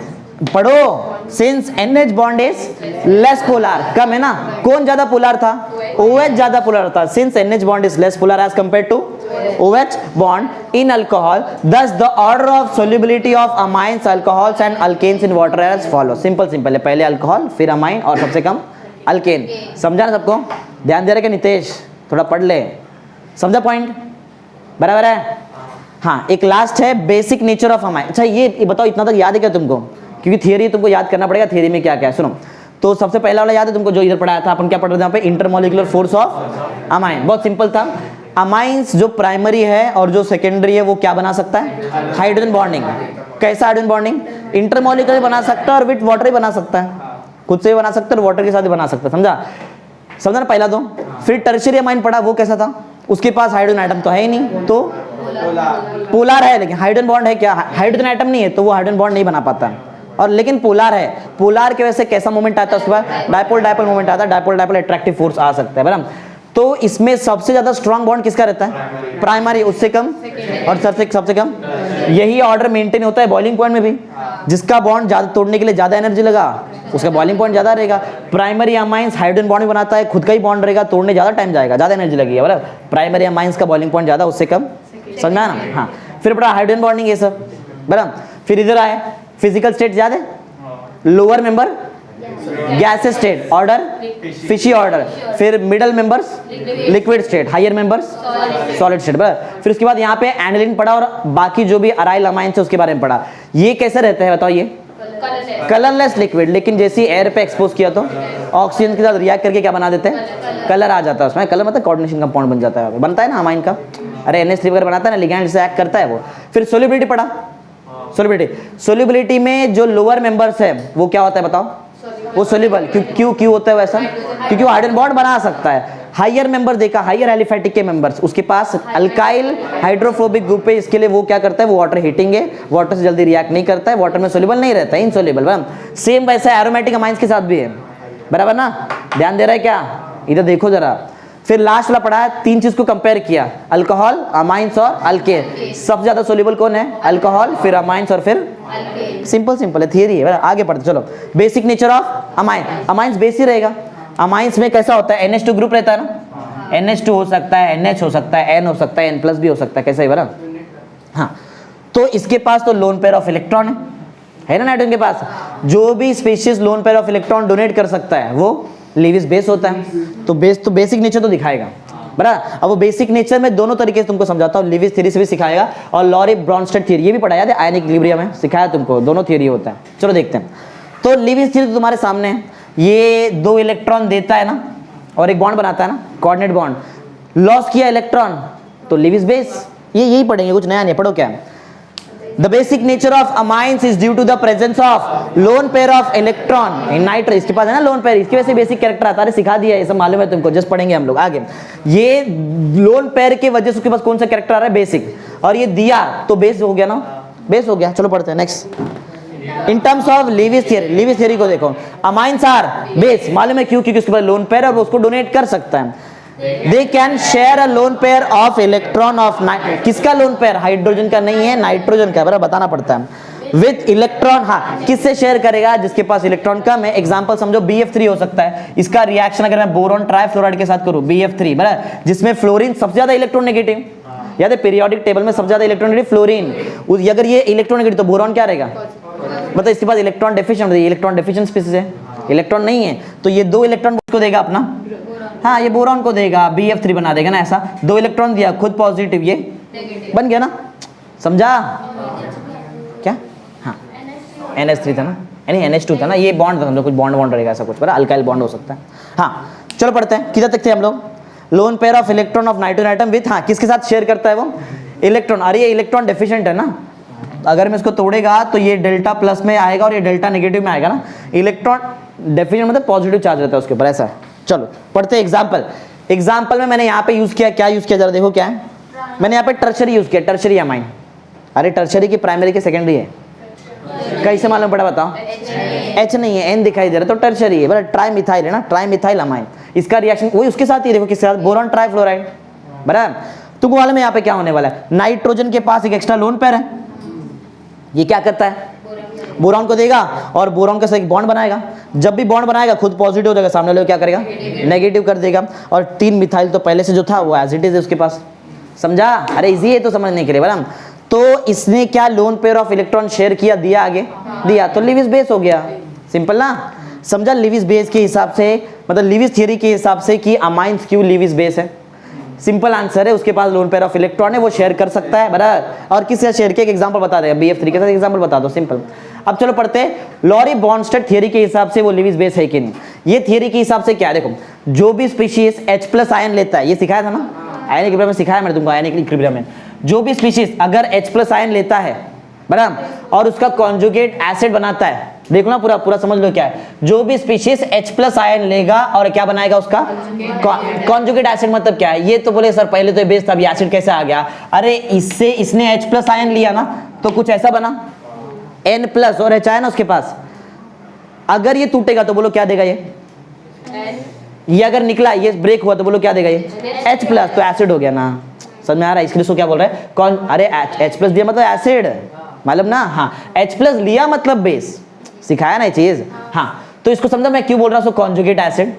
पढ़ो, since NH bond is less polar, कम है ना, कौन ज्यादा पोलर था, OH ज्यादा पोलर था, since NH bond is less polar as compare to OH bond in alcohol, thus the order of solubility of amines, alcohols and alkanes in water as follows, simple है, पहले अल्कोहल फिर अमाइन और सबसे कम अल्केन, समझा ना सबको, ध्यान दे रहे क्या नितेश, थोड़ा पढ़ ले, समझा पॉइंट बराबर है। हाँ, एक लास्ट है बेसिक नेचर ऑफ अमाइन। अच्छा ये बताओ इतना तक याद है क्या तुमको, क्योंकि थियरी तुमको याद करना पड़ेगा, थियरी में क्या क्या है सुनो। तो सबसे पहला वाला याद है तुमको, जो इधर पढ़ाया था अपन, क्या पढ़ रहे थे यहाँ पे, इंटरमोलिकुलर फोर्स ऑफ अमाइन, बहुत सिंपल था। अमाइंस जो प्राइमरी है और जो सेकेंडरी है वो क्या बना सकता है, हाइड्रोजन बॉन्डिंग। कैसा हाइड्रोजन बॉन्डिंग, इंटरमोलिकुलर बना सकता है और विथ वाटर ही बना सकता है, खुद से भी बना सकता है और वाटर के साथ भी बना सकता है, समझा ना पहला दो। फिर टर्शियरी अमाइन पढ़ा, वो कैसा था, उसके पास हाइड्रोजन एटम तो है ही नहीं, तो पोलर है, लेकिन हाइड्रोजन बॉन्ड है क्या, हाइड्रोजन एटम नहीं है तो वो हाइड्रोजन बॉन्ड नहीं बना पाता, और लेकिन पोलर है, पोलर की वजह से कैसा मोमेंट आता है उसके बाद, डायपोल मोमेंट आता है, डायपोल अट्रैक्टिव फोर्स आ सकता है बराबर। तो इसमें सबसे ज्यादा स्ट्रॉन्ग बॉन्ड किसका रहता है, प्राइमरी, उससे कम और सबसे कम। यही ऑर्डर मेंटेन होता है बॉइलिंग पॉइंट में भी, जिसका बॉन्ड ज्यादा तोड़ने के लिए ज्यादा एनर्जी लगा उसका बॉइलिंग पॉइंट ज्यादा रहेगा। प्राइमरी अमाइंस हाइड्रोजन बॉन्ड भी बनाता है, खुद का ही बॉन्ड रहेगा, तोड़ने ज्यादा टाइम जाएगा, ज्यादा एनर्जी लगेगी बराबर। प्राइमरी अमाइंस का बॉइलिंग पॉइंट ज्यादा, उससे कम, समझ में आया ना। हाँ, फिर बड़ा हाइड्रोजन बॉन्डिंग ये सब बराबर। फिर इधर आए फिजिकल स्टेट याद है, lower member gases state, order fishy order, फिर middle members liquid state, higher members solid state बराबर। फिर उसके बाद यहाँ पे एनिलीन पढ़ा और बाकी जो भी अराइल अमाइंस है उसके बारे में पढ़ा। ये कैसे रहते हैं बताओ, ये कलरलेस लिक्विड, लेकिन जैसे एयर पे एक्सपोज किया तो ऑक्सीजन के साथ रिएक्ट करके क्या बना देते हैं, कलर आ जाता है उसमें। कलर मतलब कोऑर्डिनेशन कंपाउंड बन जाता है, बनता है ना अमाइन का, अरे NH3 वगैरह बनाता है ना, लिगैंड से एक्ट करता है वो। फिर सोल्युबिलिटी पढ़ा, सोल्युबिलिटी में जो लोअर मेंबर्स है वो क्या होता है बताओ, वो सोल्यूबल, क्यों होता है वैसा, क्योंकि वो हाइड्रोजन बॉन्ड बना सकता है। हायर मेंबर देखा, हायर एलिफेटिक के मेंबर्स, उसके पास अल्काइल हाइड्रोफोबिक ग्रुप है, इसके लिए वो क्या करता है, वो वाटर हीटिंग है, वाटर से जल्दी रिएक्ट नहीं करता है, वाटर में सोल्यूबल नहीं रहता है, इनसोल्यूबल बराबर। सेम वैसा एरोमेटिक अमाइंस के साथ भी है बराबर ना, ध्यान दे रहा है क्या, इधर देखो जरा। फिर लास्ट वाला पढ़ा है, 3 चीज को कंपेयर किया, अल्कोहल, अमाइंस और अल्केन। सबसे ज्यादा सोल्यूबल कौन है, अल्कोहल, फिर अमाइंस और फिर सिंपल है, थियरी है, आगे पढ़ते चलो। Basic nature of amine, amines base ही रहेगा। अमाइंस में कैसा होता है, NH2 ग्रुप रहता है ना, NH2 हो सकता है, NH हो सकता है, N हो सकता है, N+ भी हो सकता है, कैसा है बराबर। हाँ, तो इसके पास तो लोन पेयर ऑफ इलेक्ट्रॉन है ना नाइट्रोजन के पास। जो भी species loan pair of electron donate कर सकता है वो लीविस बेस होता है। तो बेसिक नेचर तो दिखाएगा बराबर। अब वो बेसिक नेचर में दोनों तरीके से तुमको समझाता हूँ, लीविस थ्योरी से भी सिखाएगा और लॉरी ब्रॉन्स्टेड थ्योरी ये भी पढ़ाया था, आयनिक इक्विलिब्रियम में सिखाया तुमको, दोनों थ्योरी होता है। चलो देखते हैं। तो लीविस थ्योरी तो तुम्हारे सामने है, ये 2 इलेक्ट्रॉन देता है ना और एक बॉन्ड बनाता है ना, कोऑर्डिनेट बॉन्ड, लॉस किया इलेक्ट्रॉन तो लीविस बेस, ये यही पढ़ेंगे, कुछ नया नहीं। पढ़ो क्या, The basic nature of amines is due to the presence of lone pair of electron in nitrogen। इसके पास है ना लोन पेयर, इसकी वजह से बेसिक कैरेक्टर आता है, सिखा दिया, ये सब मालूम है तुमको, जस्ट पढ़ेंगे हम लोग आगे। ये लोन पेयर के वजह से उसके पास कौन सा कैरेक्टर आ रहा है, बेसिक, और ये दिया तो बेस हो गया ना, बेस हो गया। चलो पढ़ते हैं next. In terms of Lewis theory को देखो, अमाइंस आर बेस, मालूम है क्यों? क्योंकि उसके पास लोन पेयर है और वो उसको डोनेट कर सकता है। They can share a loan pair of electron of, किसका लोन पेयर? हाइड्रोजन का नहीं है, नाइट्रोजन का, बराबर बताना पड़ता है। विथ इलेक्ट्रॉन, हाँ किससे शेयर करेगा? जिसके पास इलेक्ट्रॉन कम है। एग्जांपल समझो BF3 हो सकता है। इसका रिएक्शन अगर मैं बोरॉन ट्राइफ्लोराइड के साथ करूं BF3, बराबर, जिसमें फ्लोरीन सबसे ज्यादा इलेक्ट्रॉन नेगेटिव, याद है पीरियोडिक टेबल में सबसे ज्यादा इलेक्ट्रॉन नेगेटिव फ्लोरीन, अगर ये इलेक्ट्रॉन नेगेटिव तो बोरॉन क्या रहेगा? मतलब इसके पास electron deficient, electron deficient species है, इलेक्ट्रॉन नहीं है, तो ये 2 इलेक्ट्रॉन को देगा अपना, हाँ ये बोरॉन को देगा, BF3 बना देगा ना, ऐसा 2 इलेक्ट्रॉन दिया, खुद पॉजिटिव, ये बन गया ना, समझा क्या? हाँ NH3 था ना, यानी NH2 था ना, ये बॉन्ड था, समझो कुछ बॉन्ड रहेगा ऐसा कुछ, बड़ा अल्काइल बॉन्ड हो सकता है। हाँ चलो पढ़ते हैं, किधर तक थे हम लोग? Loan pair of electron of nitrogen atom with, हाँ किसके साथ शेयर करता है वो? इलेक्ट्रॉन। अरे ये इलेक्ट्रॉन डेफिशिएंट है ना, अगर मैं इसको तोड़ेगा तो ये डेल्टा प्लस में आएगा और ये डेल्टा नेगेटिव में आएगा ना। इलेक्ट्रॉन डेफिशिएंट मतलब पॉजिटिव चार्ज रहता है उसके ऊपर, ऐसा है। चलो पढ़ते हैं एग्जाम्पल में मैंने यहाँ पे यूज किया, क्या यूज किया जरा देखो क्या है? मैंने यहाँ पे टर्शरी यूज किया, टर्शरी अमाइन। अरे टर्शरी की प्राइमरी की सेकेंडरी है, कैसे मालूम पड़ा बताओ? H नहीं है, N दिखाई दे रहा, तो टर्शरी है, बड़ा ट्राई मिथाइल है ना, ट्राई मिथाइल अमाइन। इसका रिएक्शन वही उसके साथ ही, देखो किसके साथ? बोरॉन ट्राइफ्लोराइड, बराबर। तुमको मालूम है यहाँ पे क्या होने वाला है? नाइट्रोजन के पास एक एक्स्ट्रा लोन पेयर है, ये क्या करता है? बोरॉन को देगा और बोरॉन के साथ एक बॉन्ड बनाएगा। जब भी बॉन्ड बनाएगा खुद पॉजिटिव हो जाएगा, सामने वाले को क्या करेगा? नेगेटिव कर देगा। और 3 मिथाइल तो पहले से जो था वो एज इट इज है उसके पास, समझा? अरे इजी है तो समझने के लिए, बराबर। तो इसने क्या loan pair of electron share किया, दिया, आगे दिया, तो लिविस बेस हो गया। सिंपल ना, समझा? लिविस बेस के हिसाब से, मतलब लिविस थियरी के हिसाब से कि अमाइंस क्यों लिविस बेस है, सिंपल आंसर है, उसके पास लोन पेयर ऑफ इलेक्ट्रॉन है, वो शेयर कर सकता है, बराबर। और किससे शेयर किया? एक एग्जांपल बता देगा, BF3 के साथ एग्जांपल बता दो, सिंपल। अब चलो पढ़ते हैं, लॉरी बॉन्स्टेड थियरी के हिसाब से वो लिविस बेस है कि नहीं। ये थियरी के हिसाब से क्या है, देखो, जो भी स्पीशीज H+ आयन लेता है, ये सिखाया था ना आयनिक इक्विलिब्रियम में, सिखाया मैंने तुमको आयनिक इक्विलिब्रियम में। जो भी स्पीशीज अगर H+ आयन लेता है, बराबर, और उसका कॉन्जुगेट एसिड बनाता है, देखो ना पूरा समझ लो क्या है। जो भी स्पीशीज H+ आयन लेगा और क्या बनाएगा? उसका कॉन्जुगेट एसिड। मतलब क्या है? ये तो बोले सर पहले तो बेस था, अभी एसिड कैसे आ गया? अरे इससे इसने H+ आयन लिया ना, तो कुछ ऐसा बना, N+ और H आया ना उसके पास। अगर ये टूटेगा तो बोलो क्या देगा ये अगर निकला, ये ब्रेक हुआ तो बोलो क्या देगा ये? H+, तो एसिड हो गया ना, समझ में आ रहा है? इसके लिए क्या बोल रहा है? कौन? अरे H+ दिया मतलब एसिड, मालूम ना? हाँ H+ लिया मतलब बेस, सिखाया ना ये चीज। हाँ तो इसको समझा मैं क्यों बोल रहा हूँ कॉन्जुगेट एसिड?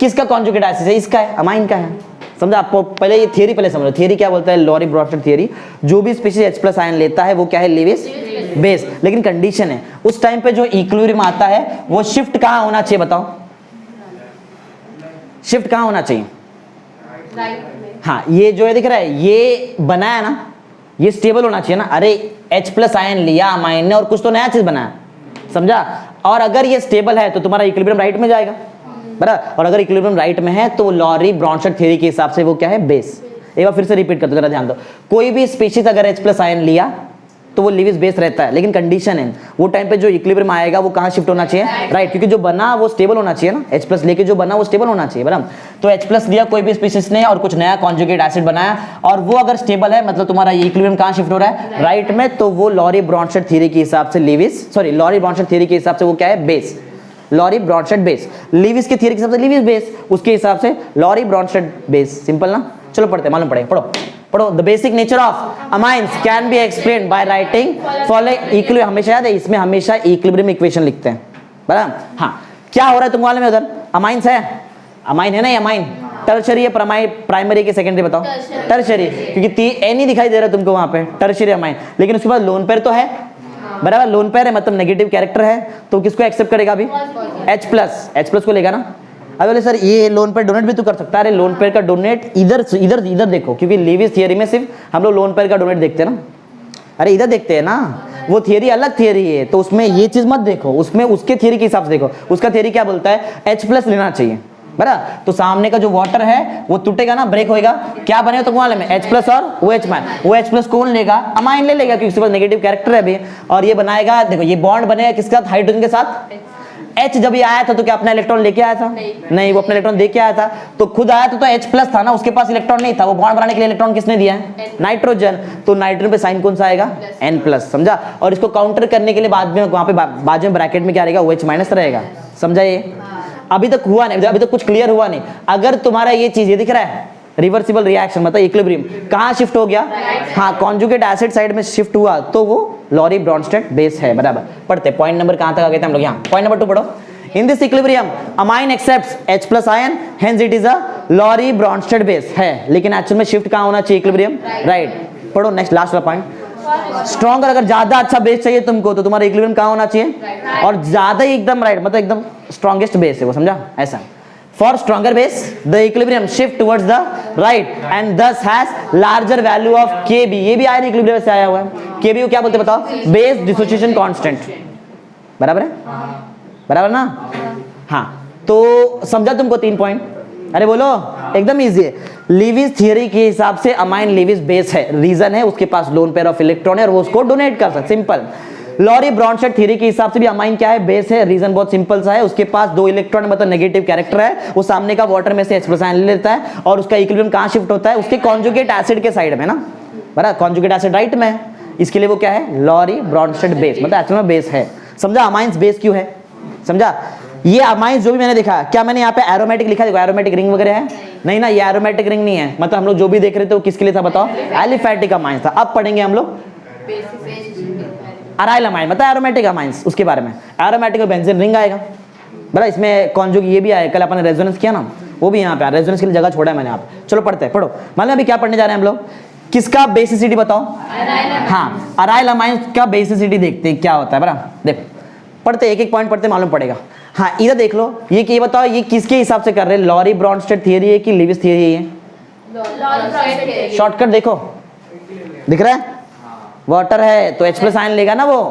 किसका कॉन्जुगेट एसिड है? इसका है, अमाइन का है, समझा? आपको पहले ये थियरी पहले समझो, थियरी क्या बोलता है? लॉरी ब्रॉन्स्टेड थियरी, जो भी स्पीशीज H+ आयन लेता है वो क्या है? Lewis base. लेकिन कंडीशन है, उस टाइम पे जो इक्विलिब्रियम आता है वो शिफ्ट कहाँ होना चाहिए बताओ? शिफ्ट कहाँ होना चाहिए? हाँ ये जो है दिख रहा है, ये बनाया ना, ये स्टेबल होना चाहिए ना। अरे H+ आयन लिया अमाइन ने और कुछ तो नया चीज बनाया, समझा? और अगर ये स्टेबल है तो तुम्हारा इक्विलिब्रियम राइट में जाएगा, बराबर। और अगर इक्विलिब्रियम राइट में है तो लॉरी ब्रॉन्स्टेड थ्योरी के हिसाब से वो क्या है? बेस। एक बार फिर से रिपीट कर दो, जरा ध्यान दो। कोई भी स्पीशीज अगर H+ आयन लिया तो वो लिविस बेस रहता है, लेकिन कंडीशन है वो टाइम पे जो इक्विलिब्रियम आएगा वो कहाँ शिफ्ट होना चाहिए? राइट, क्योंकि जो बना वो स्टेबल होना चाहिए ना, H+ लेके जो बना वो स्टेबल होना चाहिए, बराबर। तो H+ लिया कोई भी स्पीशीज ने और कुछ नया कॉन्जुगेट एसिड बनाया और वो अगर स्टेबल है, मतलब तुम्हारा इक्विलिब्रियम कहाँ शिफ्ट हो रहा है? राइट में, तो वो लॉरी ब्रॉन्स्टेड थ्योरी के हिसाब से लॉरी ब्रॉन्स्टेड थ्योरी के हिसाब से वो क्या है? Base. Lowry Bronsted base. Lewis के थ्योरी के हिसाब से लिविस बेस, उसके हिसाब से लॉरी ब्रॉन्स्टेड बेस। सिंपल ना? चलो पढ़ते हैं, मालूम पड़े, पढ़ो। The basic nature of amines can be explained by writing following equilibrium. हमेशा याद है, इसमें हमेशा इक्विलिब्रियम इक्वेशन लिखते हैं, बराबर। हाँ क्या हो रहा है तुम मालूम है? उधर अमाइंस है, अमाइन है ना, अमाइन टर्शरी है, प्राइमरी के सेकेंडरी बताओ? टर्शरी, क्योंकि N ही दिखाई दे रहा है तुमको वहां पे, टर्शरी अमाइन। लेकिन उसके बाद लोन पेयर तो है, बराबर। लोन पेयर है मतलब नेगेटिव कैरेक्टर है, तो किसको एक्सेप्ट करेगा अभी? H+ को लेगा ना। अब बोले सर ये लोन पेयर डोनेट भी तो कर सकता है। अरे लोन पेयर का डोनेट इधर देखो, क्योंकि लिविस थियरी में सिर्फ हम लोग लोन पेयर का डोनेट देखते हैं ना। अरे इधर देखते हैं ना, वो थियरी अलग थियरी है, तो उसमें ये चीज मत देखो, उसमें उसके थियरी के हिसाब से देखो। उसका थियरी क्या बोलता है? H+ लेना चाहिए, बराबर। तो सामने का जो वाटर है वो टूटेगा ना, ब्रेक होएगा, क्या बनेगा तो मालूम है? H+ और वो H+ कौन लेगा? अमाइन ले लेगा, क्योंकि उसके पास नेगेटिव कैरेक्टर है अभी। और ये बनाएगा, देखो ये बॉन्ड बनेगा किसके साथ? हाइड्रोजन के साथ। H जब ये आया था तो क्या अपना इलेक्ट्रॉन लेके आया था? नहीं, वो अपना इलेक्ट्रॉन दे के आया था। तो खुद आया तो H प्लस था ना, उसके पास इलेक्ट्रॉन नहीं था, वो बॉन्ड बनाने के लिए इलेक्ट्रॉन किसने दिया है? नाइट्रोजन। तो नाइट्रोजन पे साइन कौन सा आएगा? N प्लस, समझा? और इसको काउंटर करने के लिए बाद में वहां पे बाजू में ब्रैकेट में क्या रहेगा? OH माइनस रहेगा, समझा? ये अभी तक हुआ नहीं, अभी तक कुछ क्लियर हुआ नहीं। अगर तुम्हारा ये चीज ये दिख रहा है रिवर्सिबल रिएक्शन, मतलब इक्विलिब्रियम कहाँ शिफ्ट हो गया? हाँ, कॉन्जुगेट एसिड साइड में शिफ्ट हुआ तो वो लॉरी ब्रॉन्स्टेड बेस है, बराबर। पढ़ते पॉइंट नंबर कहाँ तक आ गए थे हम लोग? यहाँ पॉइंट नंबर 2 पढ़ो। In this equilibrium amine accepts H plus ion, hence it is a Lowry Bronsted base है। लेकिन एक्चुअल में शिफ्ट कहाँ होना चाहिए? Equilibrium, right. पढ़ो नेक्स्ट लास्ट वाला पॉइंट। स्ट्रॉन्गर, अगर ज्यादा अच्छा बेस चाहिए तुमको तो तुम्हारा इक्विलिब्रियम कहाँ होना चाहिए? और ज्यादा ही एकदम राइट, मतलब एकदम स्ट्रॉन्गेस्ट बेस है वो, समझा? ऐसा For stronger base, the equilibrium shift towards the right and thus has larger value of Kb। ये भी आयन इक्विलिब्रियम से आया हुआ है। Kb को क्या बोलते हैं बताओ? बेस डिसोसिएशन कांस्टेंट, बराबर है? बराबर ना? हाँ, तो समझा तुमको 3 पॉइंट? अरे बोलो, एकदम इजी है। लीविस थियरी के हिसाब से अमाइन लीविस बेस है, रीजन है उसके पास लोन पेयर ऑफ इलेक्ट्रॉन है और वो उसको डोनेट कर सकते, सिंपल। लॉरी ब्रॉन्स्टेड थ्योरी के हिसाब से भी अमाइन क्या है? बेस है, रीजन बहुत सिंपल सा है, उसके पास 2 इलेक्ट्रॉन मतलब नेगेटिव कैरेक्टर है, वो सामने का वाटर में से H प्लस आयन ले लेता है और उसका इक्विलिब्रियम कहाँ शिफ्ट होता है? उसके कॉन्जुगेट एसिड के साइड में ना, बराबर? कॉन्जुगेट एसिड राइट में है, इसके लिए वो क्या है? लॉरी ब्रॉन्स्टेड बेस, मतलब एक्चुअल में बेस है, समझा? अमाइंस बेस क्यों है, समझा? ये अमाइंस जो भी मैंने देखा, क्या मैंने यहाँ पे एरोमेटिक लिखा है? एरोमेटिक रिंग वगैरह है? नहीं ना, ये एरोमेटिक रिंग नहीं है, मतलब हम लोग जो भी देख रहे थे वो किसके लिए था बताओ? एलिफैटिक अमाइंस था। अब पढ़ेंगे हम लोग अराइल अमाइन, मतलब एरोमेटिक अमाइंस, उसके बारे में। एरोमेटिक में बेंजीन रिंग आएगा, बड़ा इसमें कॉन्जुग ये भी आएगा, कल अपन ने रेजोनेंस किया ना, वो भी यहाँ पे रेजोनेंस के लिए जगह छोड़ा है मैंने यहाँ पे। चलो पढ़ते हैं, पढ़ो। मालूम अभी क्या पढ़ने जा रहे हैं हम लोग? किसका बेसिसिटी बताओ? हाँ, अराइल अमाइंस का बेसिसिटी देखते हैं क्या होता है, बराबर? देखो पढ़ते, एक एक पॉइंट पढ़ते, मालूम पड़ेगा। हाँ, इधर देख लो, ये बताओ ये किसके हिसाब से कर रहे हैं? लॉरी ब्रॉन्स्टेड थियरी है कि लीविस थियरी है? शॉर्टकट देखो, दिख रहा है? वाटर है तो H प्लस आयन लेगा ना वो।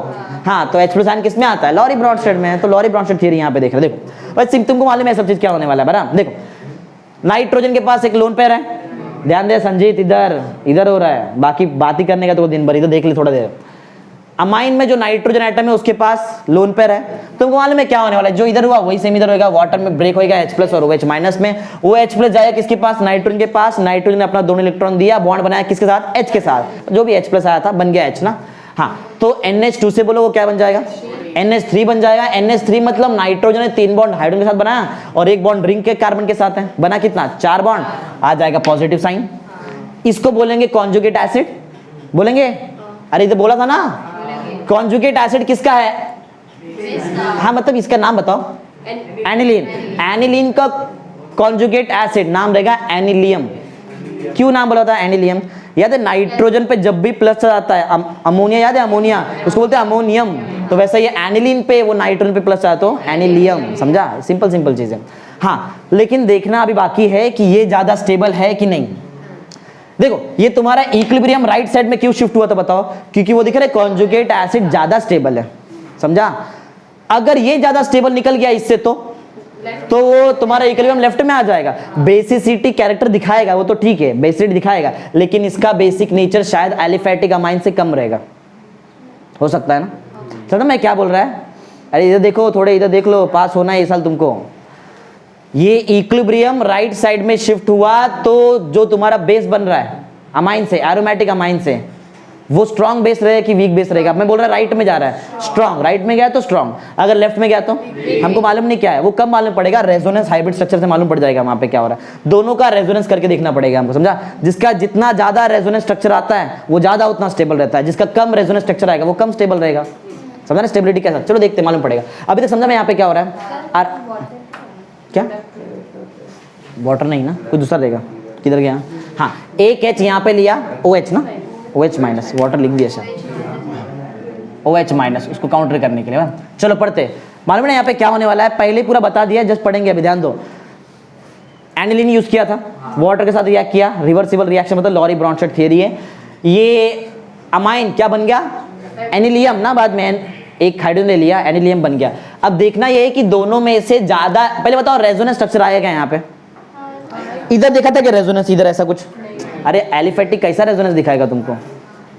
हाँ, तो H प्लस आयन किस में आता है? लॉरी ब्रॉन्स्टेड में है, तो लॉरी ब्रॉन्स्टेड थियरी यहाँ पे देख रहे हो। देखो बस तुमको मालूम है सब चीज क्या होने वाला है, बराबर? देखो नाइट्रोजन के पास एक लोन पेयर है, ध्यान दे संजीत, इधर हो रहा है, बाकी बात ही करने का तो दिन भर, इधर देख ले थोड़ा देर। अमाइन में जो नाइट्रोजन एटम है उसके पास लोन पेयर है, तुमको मालूम है क्या होने वाला है? जो इधर हुआ वही सेम इधर होगा, वाटर में ब्रेक होगा H प्लस और OH माइनस में। वो H प्लस जाएगा किसके पास? नाइट्रोजन के पास। नाइट्रोजन ने अपना 2 इलेक्ट्रॉन दिया, बॉन्ड बनाया किसके साथ? H के साथ। जो भी H प्लस आया था बन गया H ना। हाँ, तो NH2 से बोलो वो क्या बन जाएगा? NH3 बन जाएगा। NH3 मतलब नाइट्रोजन ने 3 बॉन्ड हाइड्रोजन के साथ बनाया और 1 बॉन्ड रिंग के कार्बन के साथ है, बना कितना? 4 बॉन्ड, आ जाएगा पॉजिटिव साइन। इसको बोलेंगे कॉन्जुगेट एसिड, बोलेंगे? अरे इधर बोला था ना, कॉन्जुगेट एसिड किसका है? हाँ, मतलब इसका नाम बताओ। एनिलीन। एनिलीन का कॉन्जुगेट एसिड नाम रहेगा एनिलियम। क्यों नाम बोला था एनिलियम? याद है नाइट्रोजन पे जब भी प्लस आता है, अमोनिया याद है? अमोनिया उसको बोलते हैं अमोनियम। तो वैसा ये एनिलीन पे वो नाइट्रोजन पे प्लस आया तो एनिलियम, समझा? सिंपल चीज है। हाँ, लेकिन देखना अभी बाकी है कि ये ज्यादा स्टेबल है कि नहीं। देखो ये तुम्हारा इक्विलिब्रियम राइट साइड में क्यों शिफ्ट हुआ था बताओ? क्योंकि वो दिख रहा है कॉन्जुगेट एसिड ज्यादा स्टेबल है, समझा? अगर ये ज्यादा स्टेबल निकल गया इससे तो वो तुम्हारा इक्विलिब्रियम लेफ्ट में आ जाएगा। बेसिसिटी कैरेक्टर दिखाएगा वो तो ठीक है, बेसिसिटी दिखाएगा, लेकिन इसका बेसिक नेचर शायद एलिफैटिक अमाइन से कम रहेगा, हो सकता है ना? समझो मैं क्या बोल रहा है? अरे इधर देखो, थोड़े इधर देख लो, पास होना है ये साल तुमको। ये इक्विलिब्रियम राइट साइड में शिफ्ट हुआ तो जो तुम्हारा बेस बन रहा है अमाइन से, एरोमेटिक अमाइन से, वो स्ट्रॉन्ग बेस रहेगा कि वीक बेस रहेगा? मैं बोल रहा राइट में जा रहा है, स्ट्रॉन्ग। राइट में गया तो स्ट्रॉन्ग, अगर लेफ्ट में गया तो हमको मालूम नहीं क्या है, वो कब मालूम पड़ेगा? रेजोनेंस हाइब्रिड स्ट्रक्चर से मालूम पड़ जाएगा वहां पे क्या हो रहा है। दोनों का रेजोनेंस करके देखना पड़ेगा हमको, समझा? जिसका जितना ज्यादा रेजोनेंस स्ट्रक्चर आता है वो ज्यादा उतना स्टेबल रहता है, जिसका कम रेजोनेंस स्ट्रक्चर आएगा वो कम स्टेबल रहेगा, समझा ना? स्टेबिलिटी कैसा, चलो देखते मालूम पड़ेगा। अभी तक समझा मैं यहाँ पे क्या हो रहा है? क्या वाटर नहीं ना, कोई दूसरा देगा? किधर गया? हाँ, एक H यहाँ पे लिया, OH ना, OH माइनस, वाटर लिख दिया सर, OH माइनस, उसको काउंटर करने के लिए। चलो पढ़ते, मालूम है यहाँ पे क्या होने वाला है? पहले पूरा बता दिया, जस्ट पढ़ेंगे अभी, ध्यान दो। एनिलीन यूज किया था, वाटर के साथ रिएक्ट किया, रिवर्सिबल रिएक्शन, मतलब लॉरी ब्रॉन्स्टेड थियरी है। ये अमाइन क्या बन गया? एनिलियम ना, बाद में एक हाइड्रोजन ले लिया, एनिलियम बन गया। अब देखना ये है कि दोनों में से ज्यादा, पहले बताओ रेजोनेंस स्ट्रक्चर आएगा यहाँ पे? इधर देखा था कि रेजोनेंस, इधर ऐसा कुछ? अरे एलिफैटिक कैसा रेजोनेंस दिखाएगा तुमको?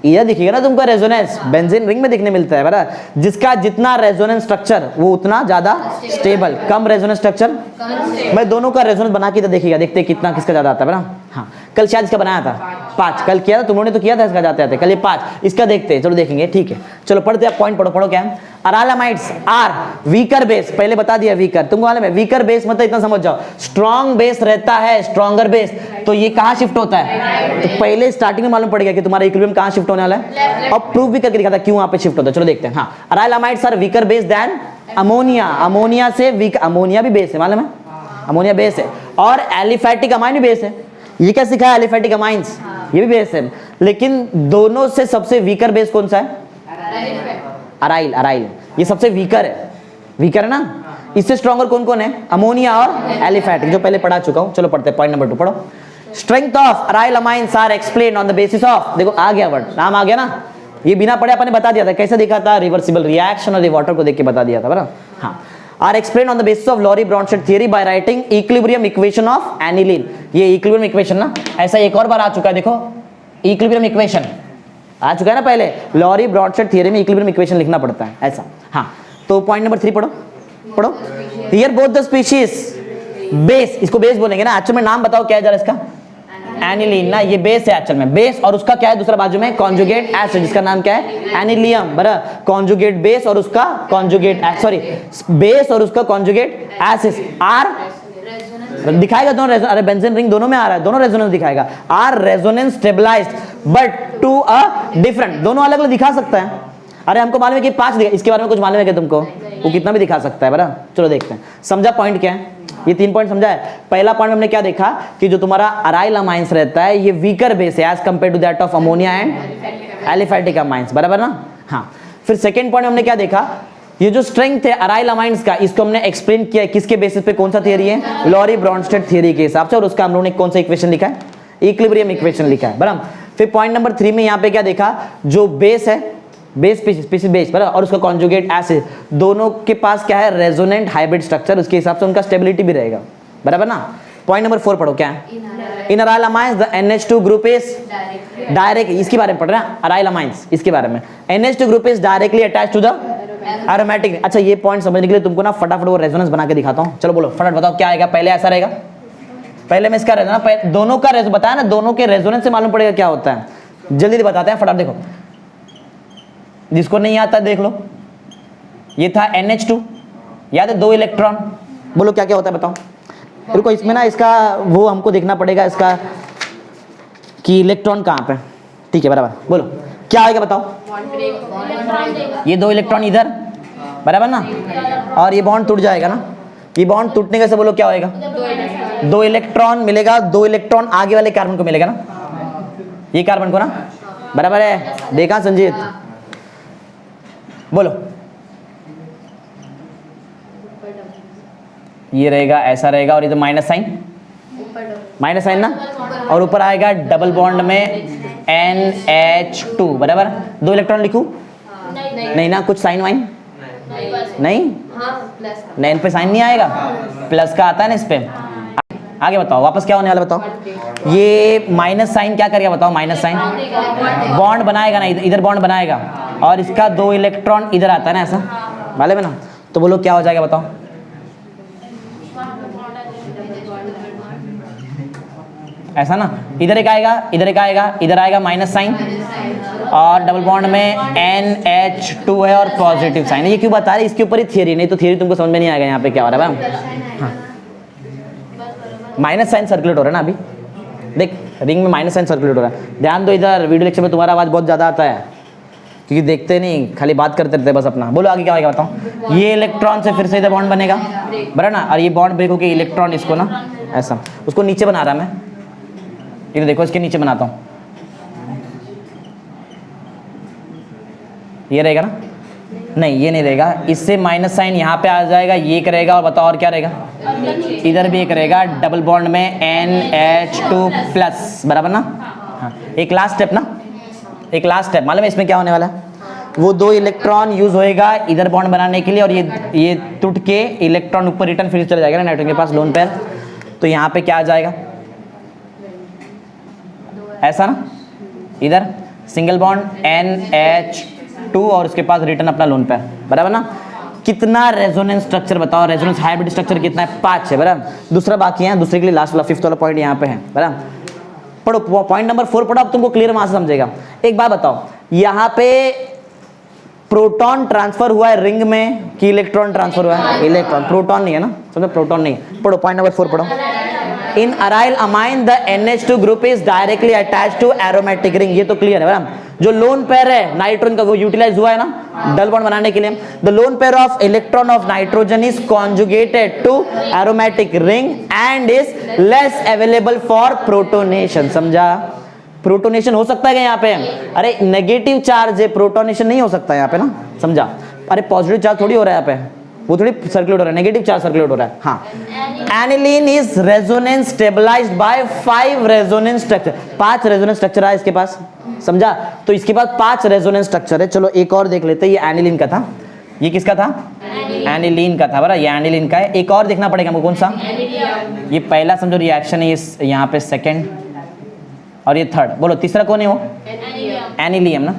इधर दिखेगा ना तुमको रेजोनेंस, बेंजीन रिंग में दिखने मिलता है बराबर। जिसका जितना रेजोनेंस स्ट्रक्चर वो उतना ज्यादा स्टेबल, कम रेजोनेंस स्ट्रक्चर। मैं दोनों का रेजोनेंस बना के इधर देखिएगा, देखते हैं कितना किसका ज्यादा आता है बराबर। हाँ, कल शायद इसका बनाया था 5, कल किया था तुम लोगों ने तो किया था इसका जाते आते, कल ये 5, इसका देखते हैं, चलो देखेंगे, ठीक है। चलो पढ़ते हैं, पॉइंट पढ़ो क्या है। अराइलामाइड्स आर वीकर बेस, पहले बता दिया वीकर, तुमको मालूम है वीकर बेस मतलब इतना समझ जाओ, स्ट्रॉन्ग बेस रहता है, स्ट्रॉन्गर बेस, तो ये कहाँ शिफ्ट होता है, तो पहले स्टार्टिंग में मालूम पड़ गया कि तुम्हारा इक्विलिब्रियम कहाँ शिफ्ट होने वाला है, और प्रूफ भी करके दिखाता क्यों वहां पे शिफ्ट होता है। चलो देखते हैं। हाँ, arylamides are weaker base than ammonia, ammonia से वीक, अमोनिया भी बेस है मालूम है, अमोनिया बेस है, और एलिफैटिक अमाइन भी बेस है। ये क्या सिखाया, एलिफैटिक अमाइंस, ये भी बेस है, लेकिन दोनों से सबसे वीकर बेस कौन सा है, अराइल, अराइल ये सबसे वीकर है, वीकर है ना। इससे स्ट्रॉन्गर कौन कौन है, अमोनिया और एलिफैटिक, जो पहले पढ़ा चुका हूं। चलो पढ़ते हैं, पॉइंट नंबर 2 पढ़ो। Strength of aryl amines are explained on the basis of, देखो आ गया वर्ड, नाम आ गया ना, ये बिना पढ़े अपन ने बता दिया था, कैसे दिखा था, रिवर्सिबल रिएक्शन और वाटर को देख के बता दिया था बराबर। हाँ, are explain on the basis of Lowry Bronsted theory by writing equilibrium equation of aniline. ये इक्विलिब्रियम इक्वेशन ना, ऐसा एक और बार आ चुका है, देखो इक्विलिब्रियम इक्वेशन आ चुका है ना, पहले लॉरी-ब्रॉन्स्टेड थ्योरी में इक्विलिब्रियम इक्वेशन लिखना पड़ता है ऐसा। हाँ, तो पॉइंट नंबर 3 पढ़ो। Here both the species base, इसको बेस बोलेंगे ना, एक्चुअल में नाम बताओ क्या है जरा इसका, एनिलीन ना, ये बेस है एक्चुअल में, बेस, और उसका क्या है दूसरा बाजू में कॉन्जुगेट एसिड, जिसका नाम क्या है एनिलियम बराबर। कॉन्जुगेट बेस और उसका कॉन्जुगेट, सॉरी बेस और उसका कॉन्जुगेट एसिड आर दिखाएगा दोनों, अरे बेंजीन रिंग दोनों में आ रहा है, दोनों रेजोनेंस दिखाएगा, are resonance stabilised but to a different, दोनों अलग अलग दिखा सकता है। अरे हमको मालूम है कि 5 दिखा, इसके बारे में कुछ मालूम है क्या तुमको, वो कितना भी दिखा सकता है बराबर। चलो देखते हैं, समझा पॉइंट क्या है, ये 3 पॉइंट समझा है। पहला पॉइंट हमने क्या देखा कि जो तुम्हारा अराइल अमाइंस रहता है ये वीकर बेस है as compare to that of ammonia and aliphatic amines बराबर ना। हाँ, फिर सेकंड पॉइंट हमने क्या देखा, ये जो स्ट्रेंथ है अराइल अमाइंस का, इसको हमने एक्सप्लेन किया किसके बेसिस पे, कौन सा थियरी है, लॉरी-ब्रॉन्स्टेड थियरी के हिसाब से, और उसका हम लोगों ने कौन सा इक्वेशन लिखा है, इक्विलिब्रियम इक्वेशन लिखा है बराबर। फिर पॉइंट नंबर 3 में यहाँ पे क्या देखा, जो बेस है, बेस स्पीशीज बेस बराबर, और उसका कॉन्जुगेट एसिड, दोनों के पास क्या है, रेजोनेंट हाइब्रिड स्ट्रक्चर, उसके हिसाब से उनका स्टेबिलिटी भी रहेगा बराबर ना। पॉइंट नंबर 4 पढ़ो क्या है, in aryl amines the NH2 group is direct, इसके बारे में पढ़ रहे हैं अराइल अमाइंस, इसके बारे में NH2 group is directly attached to the aromatic. अच्छा, ये पॉइंट समझने के लिए तुमको ना फटाफट वो रेजोनेंस बना के दिखाता हूं, चलो बोलो फटाफट बताओ क्या आएगा, पहले ऐसा रहेगा, पहले मैं इसका रेजोनेंस, दोनों का रेजोनेंस बताया ना, दोनों के रेजोनेंस से मालूम पड़ेगा क्या होता है, जल्दी बताते हैं फटाफट। देखो जिसको नहीं आता देख लो, ये था NH2, याद है 2 इलेक्ट्रॉन, बोलो क्या क्या होता है बताओ। रुको, इसमें ना इसका वो हमको देखना पड़ेगा इसका कि इलेक्ट्रॉन कहाँ पे, ठीक है बराबर, बोलो क्या आएगा बताओ, ये 2 इलेक्ट्रॉन इधर बराबर ना, और ये बॉन्ड टूट जाएगा ना, ये बॉन्ड टूटने का से बोलो क्या होएगा, 2 इलेक्ट्रॉन मिलेगा, 2 इलेक्ट्रॉन आगे वाले कार्बन को मिलेगा ना, ये कार्बन को ना बराबर है, देखा संजीत, बोलो ये रहेगा, ऐसा रहेगा, और इधर माइनस साइन ना, और ऊपर आएगा डबल बॉन्ड में NH2 बराबर। 2 इलेक्ट्रॉन लिखूं, नहीं ना, कुछ साइन वाइन नहीं, नहीं, इन पे साइन नहीं आएगा, प्लस का आता है ना इस पे। आगे बताओ वापस क्या होने वाला बताओ, ये माइनस साइन क्या करेगा बताओ, माइनस साइन बॉन्ड बनाएगा ना, इधर बॉन्ड बनाएगा, और इसका 2 इलेक्ट्रॉन इधर आता है ना, ऐसा मालूम है ना, तो बोलो क्या हो जाएगा बताओ, ऐसा ना, इधर एक आएगा, इधर एक आएगा, इधर आएगा माइनस साइन, और डबल बॉन्ड में NH2 है और पॉजिटिव साइन है। ये क्यों बता रहे, इसके ऊपर ही थियरी, नहीं तो थियरी तुमको समझ में नहीं आएगा यहाँ पे क्या हो रहा है। हाँ, माइनस साइन सर्कुलेट हो रहा है ना, अभी देख रिंग में माइनस साइन सर्कुलेट हो रहा है, ध्यान दो, इधर वीडियो लेक्चर में तुम्हारा आवाज बहुत ज्यादा आता है क्योंकि देखते नहीं, खाली बात करते रहते बस अपना। बोलो आगे क्या होगा बताओ, ये इलेक्ट्रॉन से फिर से इधर बॉन्ड बनेगा बराबर ना, और ये बॉन्ड ब्रेक होकर इलेक्ट्रॉन इसको ना ऐसा, उसको नीचे बना रहा मैं, ये देखो इसके नीचे बनाता हूँ, ये रहेगा ना, नहीं ये नहीं रहेगा, इससे माइनस साइन यहाँ पे आ जाएगा, ये एक रहेगा, और बताओ और क्या रहेगा, इधर भी एक रहेगा, डबल बॉन्ड में NH2 प्लस बराबर ना। हाँ, एक लास्ट स्टेप ना, एक लास्ट स्टेप मालूम है इसमें क्या होने वाला है, वो 2 इलेक्ट्रॉन यूज होएगा इधर बॉन्ड बनाने के लिए, और ये टूट के इलेक्ट्रॉन ऊपर रिटर्न फिर चला जाएगा ना नाइट्रोजन के पास लोन पेयर, तो यहाँ पे क्या आ जाएगा, ऐसा ना, इधर सिंगल बॉन्ड NH2 और उसके पास रिटर्न अपना लोन पेयर, बराबर ना। कितना रेजोनेंस स्ट्रक्चर बताओ, रेजोनेंस हाइब्रिड स्ट्रक्चर कितना है, 5 है, बराबर। दूसरा बाकी है, दूसरे के लिए लास्ट वाला 5th वाला पॉइंट यहाँ पे है, बराबर। पढ़ो पॉइंट नंबर 4 पढ़ो, अब तुमको क्लियर वहां से समझेगा। एक बात बताओ, यहाँ पे प्रोटॉन ट्रांसफर हुआ है रिंग में कि इलेक्ट्रॉन ट्रांसफर हुआ है? इलेक्ट्रॉन, प्रोटॉन नहीं है ना, समझो, प्रोटॉन नहीं है। पढ़ो पॉइंट नंबर 4 पढ़ो। In aryl amine the NH2 group is directly attached to aromatic ring, ये तो क्लियर है बराबर। जो लोन पेयर है नाइट्रोजन का वो यूटिलाइज हुआ है ना डबल बॉन्ड बनाने के लिए। The lone pair of electron of nitrogen is conjugated to aromatic ring and is less available for protonation. समझा? प्रोटोनेशन हो सकता है क्या यहाँ पे? अरे नेगेटिव चार्ज है, प्रोटोनेशन नहीं हो सकता यहाँ पे ना, समझा? अरे पॉजिटिव चार्ज थोड़ी हो रहा है यहाँ पे, वो थोड़ी सर्कुलेट हो रहा है, नेगेटिव चार्ज सर्कुलेट हो रहा है। हाँ, aniline is resonance stabilised by 5 resonance structure, 5 resonance structure है इसके पास, समझा? तो इसके पास 5 रेजोनेंस स्ट्रक्चर है। चलो एक और देख लेते हैं, ये एनिलीन का था, ये किसका था? एनिलीन का था, बराबर, ये एनिलीन का है। एक और देखना पड़ेगा हमको, कौन सा? ये पहला समझो रिएक्शन है, इस यहाँ पे सेकेंड और ये थर्ड। बोलो तीसरा कौन है वो? एनिलियम ना।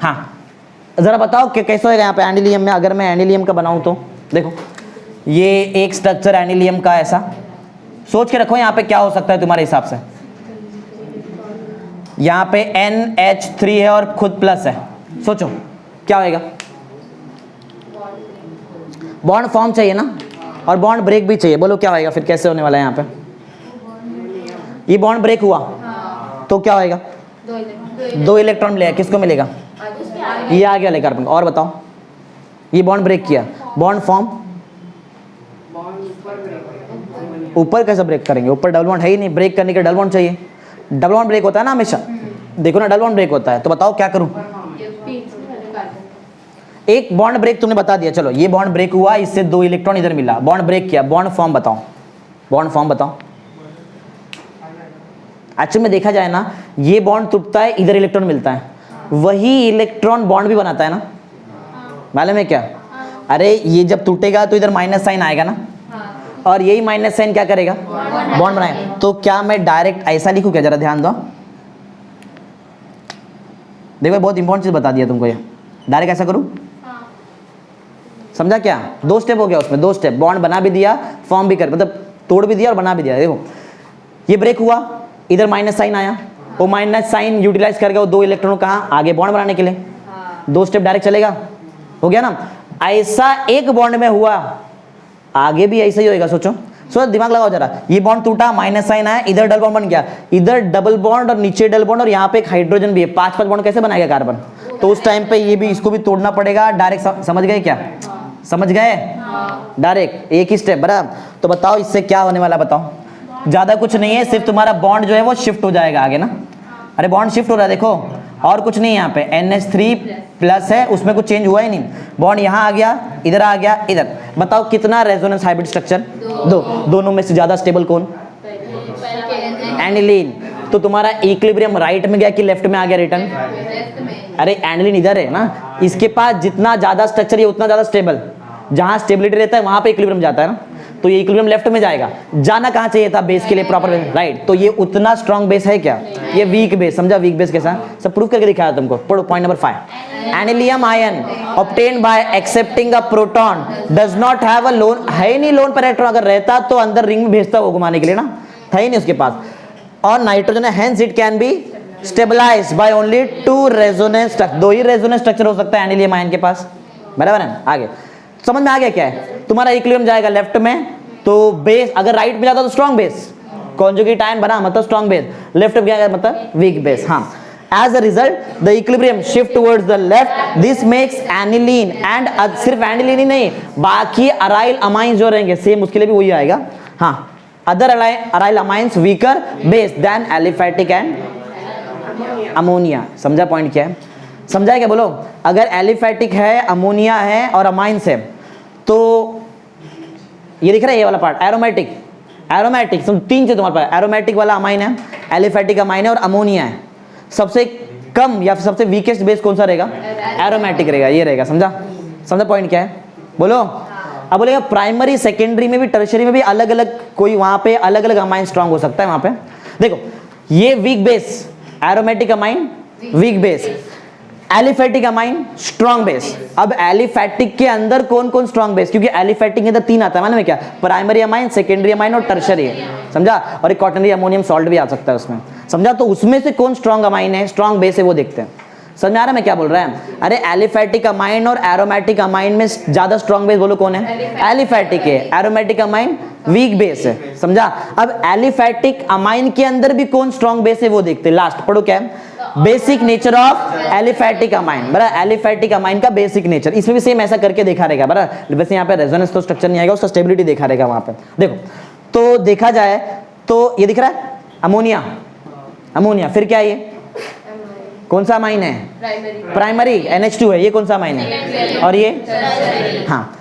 हाँ, जरा बताओ कि कैसे होगा यहाँ पे एनिलियम में। अगर मैं एनिलियम का बनाऊं तो देखो, ये एक स्ट्रक्चर एनिलियम का, ऐसा सोच के रखो यहाँ पे क्या हो सकता है तुम्हारे हिसाब से। यहाँ पे NH3 है और खुद प्लस है, सोचो क्या होएगा? बॉन्ड फॉर्म चाहिए ना, और बॉन्ड ब्रेक भी चाहिए। बोलो क्या होएगा फिर, कैसे होने वाला है यहाँ पे? ये बॉन्ड ब्रेक हुआ तो क्या होएगा? 2 इलेक्ट्रॉन मिलेगा, किसको मिलेगा? ये आ गया लेकर कार्बन। और बताओ, ये बॉन्ड ब्रेक किया, बॉन्ड फॉर्म ऊपर कैसे ब्रेक करेंगे? ऊपर डबल बॉन्ड है ही नहीं, ब्रेक करने के डबल बॉन्ड चाहिए। डबल बॉन्ड ब्रेक होता है ना हमेशा, देखो ना, डबल बॉन्ड ब्रेक होता है। तो बताओ क्या करूं? एक बॉन्ड ब्रेक तुमने बता दिया, चलो ये बॉन्ड ब्रेक हुआ, इससे 2 इलेक्ट्रॉन इधर मिला, बॉन्ड ब्रेक किया, बॉन्ड फॉर्म बताओ, बॉन्ड फॉर्म बताओ। एक्चुअली में देखा जाए ना, ये बॉन्ड टूटता है, इधर इलेक्ट्रॉन मिलता है, वही इलेक्ट्रॉन बॉन्ड भी बनाता है ना, मालूम है क्या? अरे ये जब टूटेगा तो इधर माइनस साइन आएगा ना, और यही माइनस साइन क्या करेगा? बॉन्ड बनाएगा। तो क्या मैं डायरेक्ट ऐसा लिखूं क्या? जरा ध्यान दो, देखो बहुत इंपॉर्टेंट चीज बता दिया तुमको, ये डायरेक्ट ऐसा करूं? समझा क्या? 2 स्टेप हो गया उसमें, 2 स्टेप, बॉन्ड बना भी दिया, फॉर्म भी कर, मतलब तोड़ भी दिया और बना भी दिया। देखो ये ब्रेक हुआ, इधर माइनस साइन आया, वो माइनस साइन यूटिलाइज करके वो 2 इलेक्ट्रॉन कहाँ आगे बॉन्ड बनाने के लिए, 2 स्टेप डायरेक्ट चलेगा, हो गया ना। ऐसा एक बॉन्ड में हुआ, आगे भी ऐसा ही होएगा। सोचो दिमाग लगाओ जरा, ये बॉन्ड टूटा, माइनस साइन आया, इधर डबल बॉन्ड बन गया, इधर डबल बॉन्ड और नीचे डबल बॉन्ड, और यहाँ पे एक हाइड्रोजन भी है, 5-5 बॉन्ड कैसे बनाएगा कार्बन? तो उस टाइम पे ये भी, इसको भी तोड़ना पड़ेगा डायरेक्ट। समझ गए क्या? समझ गए? डायरेक्ट एक ही स्टेप, बराबर। तो बताओ इससे क्या होने वाला, बताओ? ज्यादा कुछ नहीं है, सिर्फ तुम्हारा बॉन्ड जो है वो शिफ्ट हो जाएगा आगे ना। अरे बॉन्ड शिफ्ट हो रहा है, देखो, और कुछ नहीं। यहाँ पे NH3 प्लस है, उसमें कुछ चेंज हुआ ही नहीं, बॉन्ड यहाँ आ गया, इधर आ गया, इधर। बताओ कितना रेजोनेंस हाइब्रिड स्ट्रक्चर? 2। दोनों में से ज्यादा स्टेबल कौन? एनिलीन। तो तुम्हारा इक्विलिब्रियम राइट में गया कि लेफ्ट में आ गया रिटर्न? अरे एनिलीन इधर है ना, इसके पास जितना ज्यादा स्ट्रक्चर है उतना ज्यादा स्टेबल, जहां स्टेबिलिटी रहता है वहां पे इक्विलिब्रियम जाता है ना, तो ये इक्विलिब्रियम लेफ्ट में जाएगा। जाना कहाँ चाहिए था? बेस के लिए, प्रॉपर राइट। तो ये उतना स्ट्रॉन्ग बेस है क्या? ये वीक बेस, समझा? वीक बेस कैसा? सब प्रूफ करके दिखाया तुमको। पढ़ो point number 5। Anilium ion obtained by accepting a proton does not have a lone, है ही नहीं लोन पेयर इलेक्ट्रॉन, अगर रहता तो अंदर रिंग में भेजता वो घुमाने के लिए ना, था ही नहीं उसके पास। और नाइट्रोजन है, hence it can be stabilised by only 2 resonance structure, 2 ही रेजोनेंस स्ट्रक्चर हो सकता है एनिलियम आयन के पास, बराबर है? आगे समझ में आ गया क्या है? तुम्हारा इक्विलिब्रियम जाएगा लेफ्ट में, तो बेस अगर राइट में जाता तो स्ट्रॉन्ग बेस, कॉन्जुगेट आयन बना मतलब स्ट्रॉन्ग बेस, लेफ्ट में गया मतलब वीक बेस। हाँ, as a result the equilibrium shift towards the left, this makes aniline and सिर्फ aniline ही नहीं, बाकी अराइल अमाइंस जो रहेंगे सेम उसके लिए भी वही आएगा। हाँ, other aryl amines weaker base than aliphatic and ammonia. समझा पॉइंट क्या है? समझा क्या? बोलो। अगर एलिफैटिक है, अमोनिया है और अमाइंस है, तो ये दिख रहा है ये वाला पार्ट एरोमेटिक, एरोमेटिक 3 चीज तुम्हारे पास, एरोमेटिक वाला अमाइन है, एलिफैटिक अमाइन है और अमोनिया है। सबसे कम या फिर सबसे वीकेस्ट बेस कौन सा रहेगा? एरोमेटिक रहेगा, ये रहेगा। समझा? समझा पॉइंट क्या है? बोलो। अब बोलेगा प्राइमरी सेकेंडरी में भी टर्शियरी में भी अलग अलग, कोई वहां पे अलग अलग अमाइन स्ट्रांग हो सकता है। वहां पे देखो, ये weak base aromatic amine weak base, aliphatic amine strong base. अब एलिफेटिक के अंदर कौन कौन स्ट्रॉन्ग बेस, क्योंकि एलिफेटिक के अंदर 3 आता है, मालूम है क्या? प्राइमरी अमाइन, सेकेंडरी अमाइन और टर्शरी, समझा? और एक क्वाटरनरी अमोनियम सॉल्ट भी आ सकता है उसमें, समझा? तो उसमें से कौन स्ट्रॉन्ग अमाइन है, स्ट्रॉन्ग बेस है, वो देखते हैं। समझ में आ रहा है मैं क्या बोल रहा है? अरे एलिफेटिक अमाइन और एरोमेटिक अमाइन में ज्यादा स्ट्रॉन्ग बेस बोलो कौन है? एलिफेटिक है। एरोमेटिक अमाइन वीक बेस है, समझा? अब एलिफेटिक अमाइन के अंदर भी कौन स्ट्रॉन्ग बेस है वो देखते हैं। लास्ट पढ़ो क्या है? Basic nature of aliphatic amine, बराबर? एलिफेटिक अमाइन का बेसिक नेचर, इसमें भी सेम ऐसा करके देखा रहेगा, बराबर? वैसे यहाँ पे रेजोनेंस तो स्ट्रक्चर नहीं आएगा, उसका स्टेबिलिटी देखा रहेगा वहां पे। देखो तो देखा जाए तो ये दिख रहा है अमोनिया, अमोनिया, फिर क्या है ये? कौन सा अमाइन है? प्राइमरी NH2 है। ये कौन सा अमाइन है? और ये हाँ,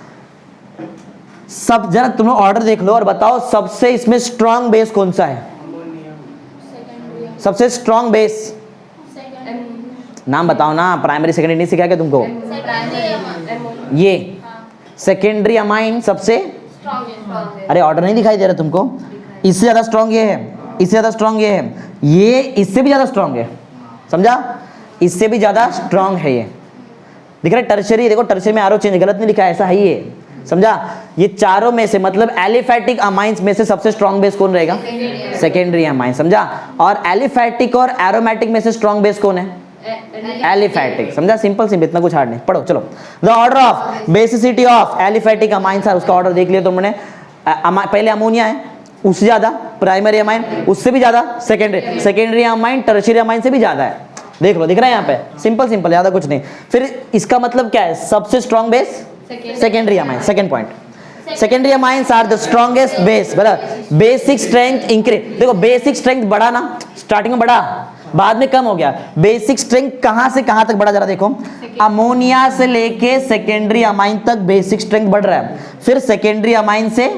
सब जरा तुम लोग ऑर्डर देख लो और बताओ सबसे इसमें स्ट्रॉन्ग बेस कौन सा है? सबसे स्ट्रॉन्ग बेस नाम बताओ ना। प्राइमरी सेकेंडरी नहीं सिखाया क्या तुमको? ये सेकेंडरी अमाइन सबसे, अरे ऑर्डर नहीं दिखाई दे रहा तुमको? इससे ज्यादा स्ट्रॉन्ग ये है, इससे ज्यादा स्ट्रॉन्ग ये है, ये इससे भी ज्यादा स्ट्रॉन्ग है, समझा? इससे भी ज्यादा स्ट्रॉन्ग है ये, दिख रहा है? टर्शरी, देखो टर्शरी में आरो चेंज गलत नहीं लिखा है, ऐसा है ये, समझा? ये चारों में से मतलब एलिफेटिक अमाइंस में से सबसे स्ट्रॉन्ग बेस कौन रहेगा? सेकेंडरी अमाइन, समझा? और एलिफेटिक और एरोमेटिक में से स्ट्रॉन्ग बेस कौन है? एलिफेटिक, समझा? सिंपल सिंपल, इतना कुछ हार्ड नहीं। पढ़ो चलो। The order of basicity of aliphatic amines, उसका ऑर्डर देख लिया तुमने। पहले अमोनिया है, उससे ज्यादा प्राइमरी अमाइन, उससे भी ज्यादा secondary, secondary amine tertiary amine से भी ज्यादा है। देख लो, दिख रहा है यहाँ पे? सिंपल सिंपल, ज्यादा कुछ नहीं। फिर इसका मतलब क्या है? सबसे strong base secondary amine. Second point, secondary amines are the strongest base, बराबर? बेसिक स्ट्रेंथ इंक्रीज, देखो बेसिक स्ट्रेंथ बढ़ा ना, स्टार्टिंग में बढ़ा, बाद में कम हो गया। बेसिक स्ट्रेंथ कहां से कहां तक बढ़ा, जरा देखो। अमोनिया से लेके सेकेंडरी अमाइन तक बेसिक स्ट्रेंथ बढ़ रहा है, फिर सेकेंडरी अमाइन से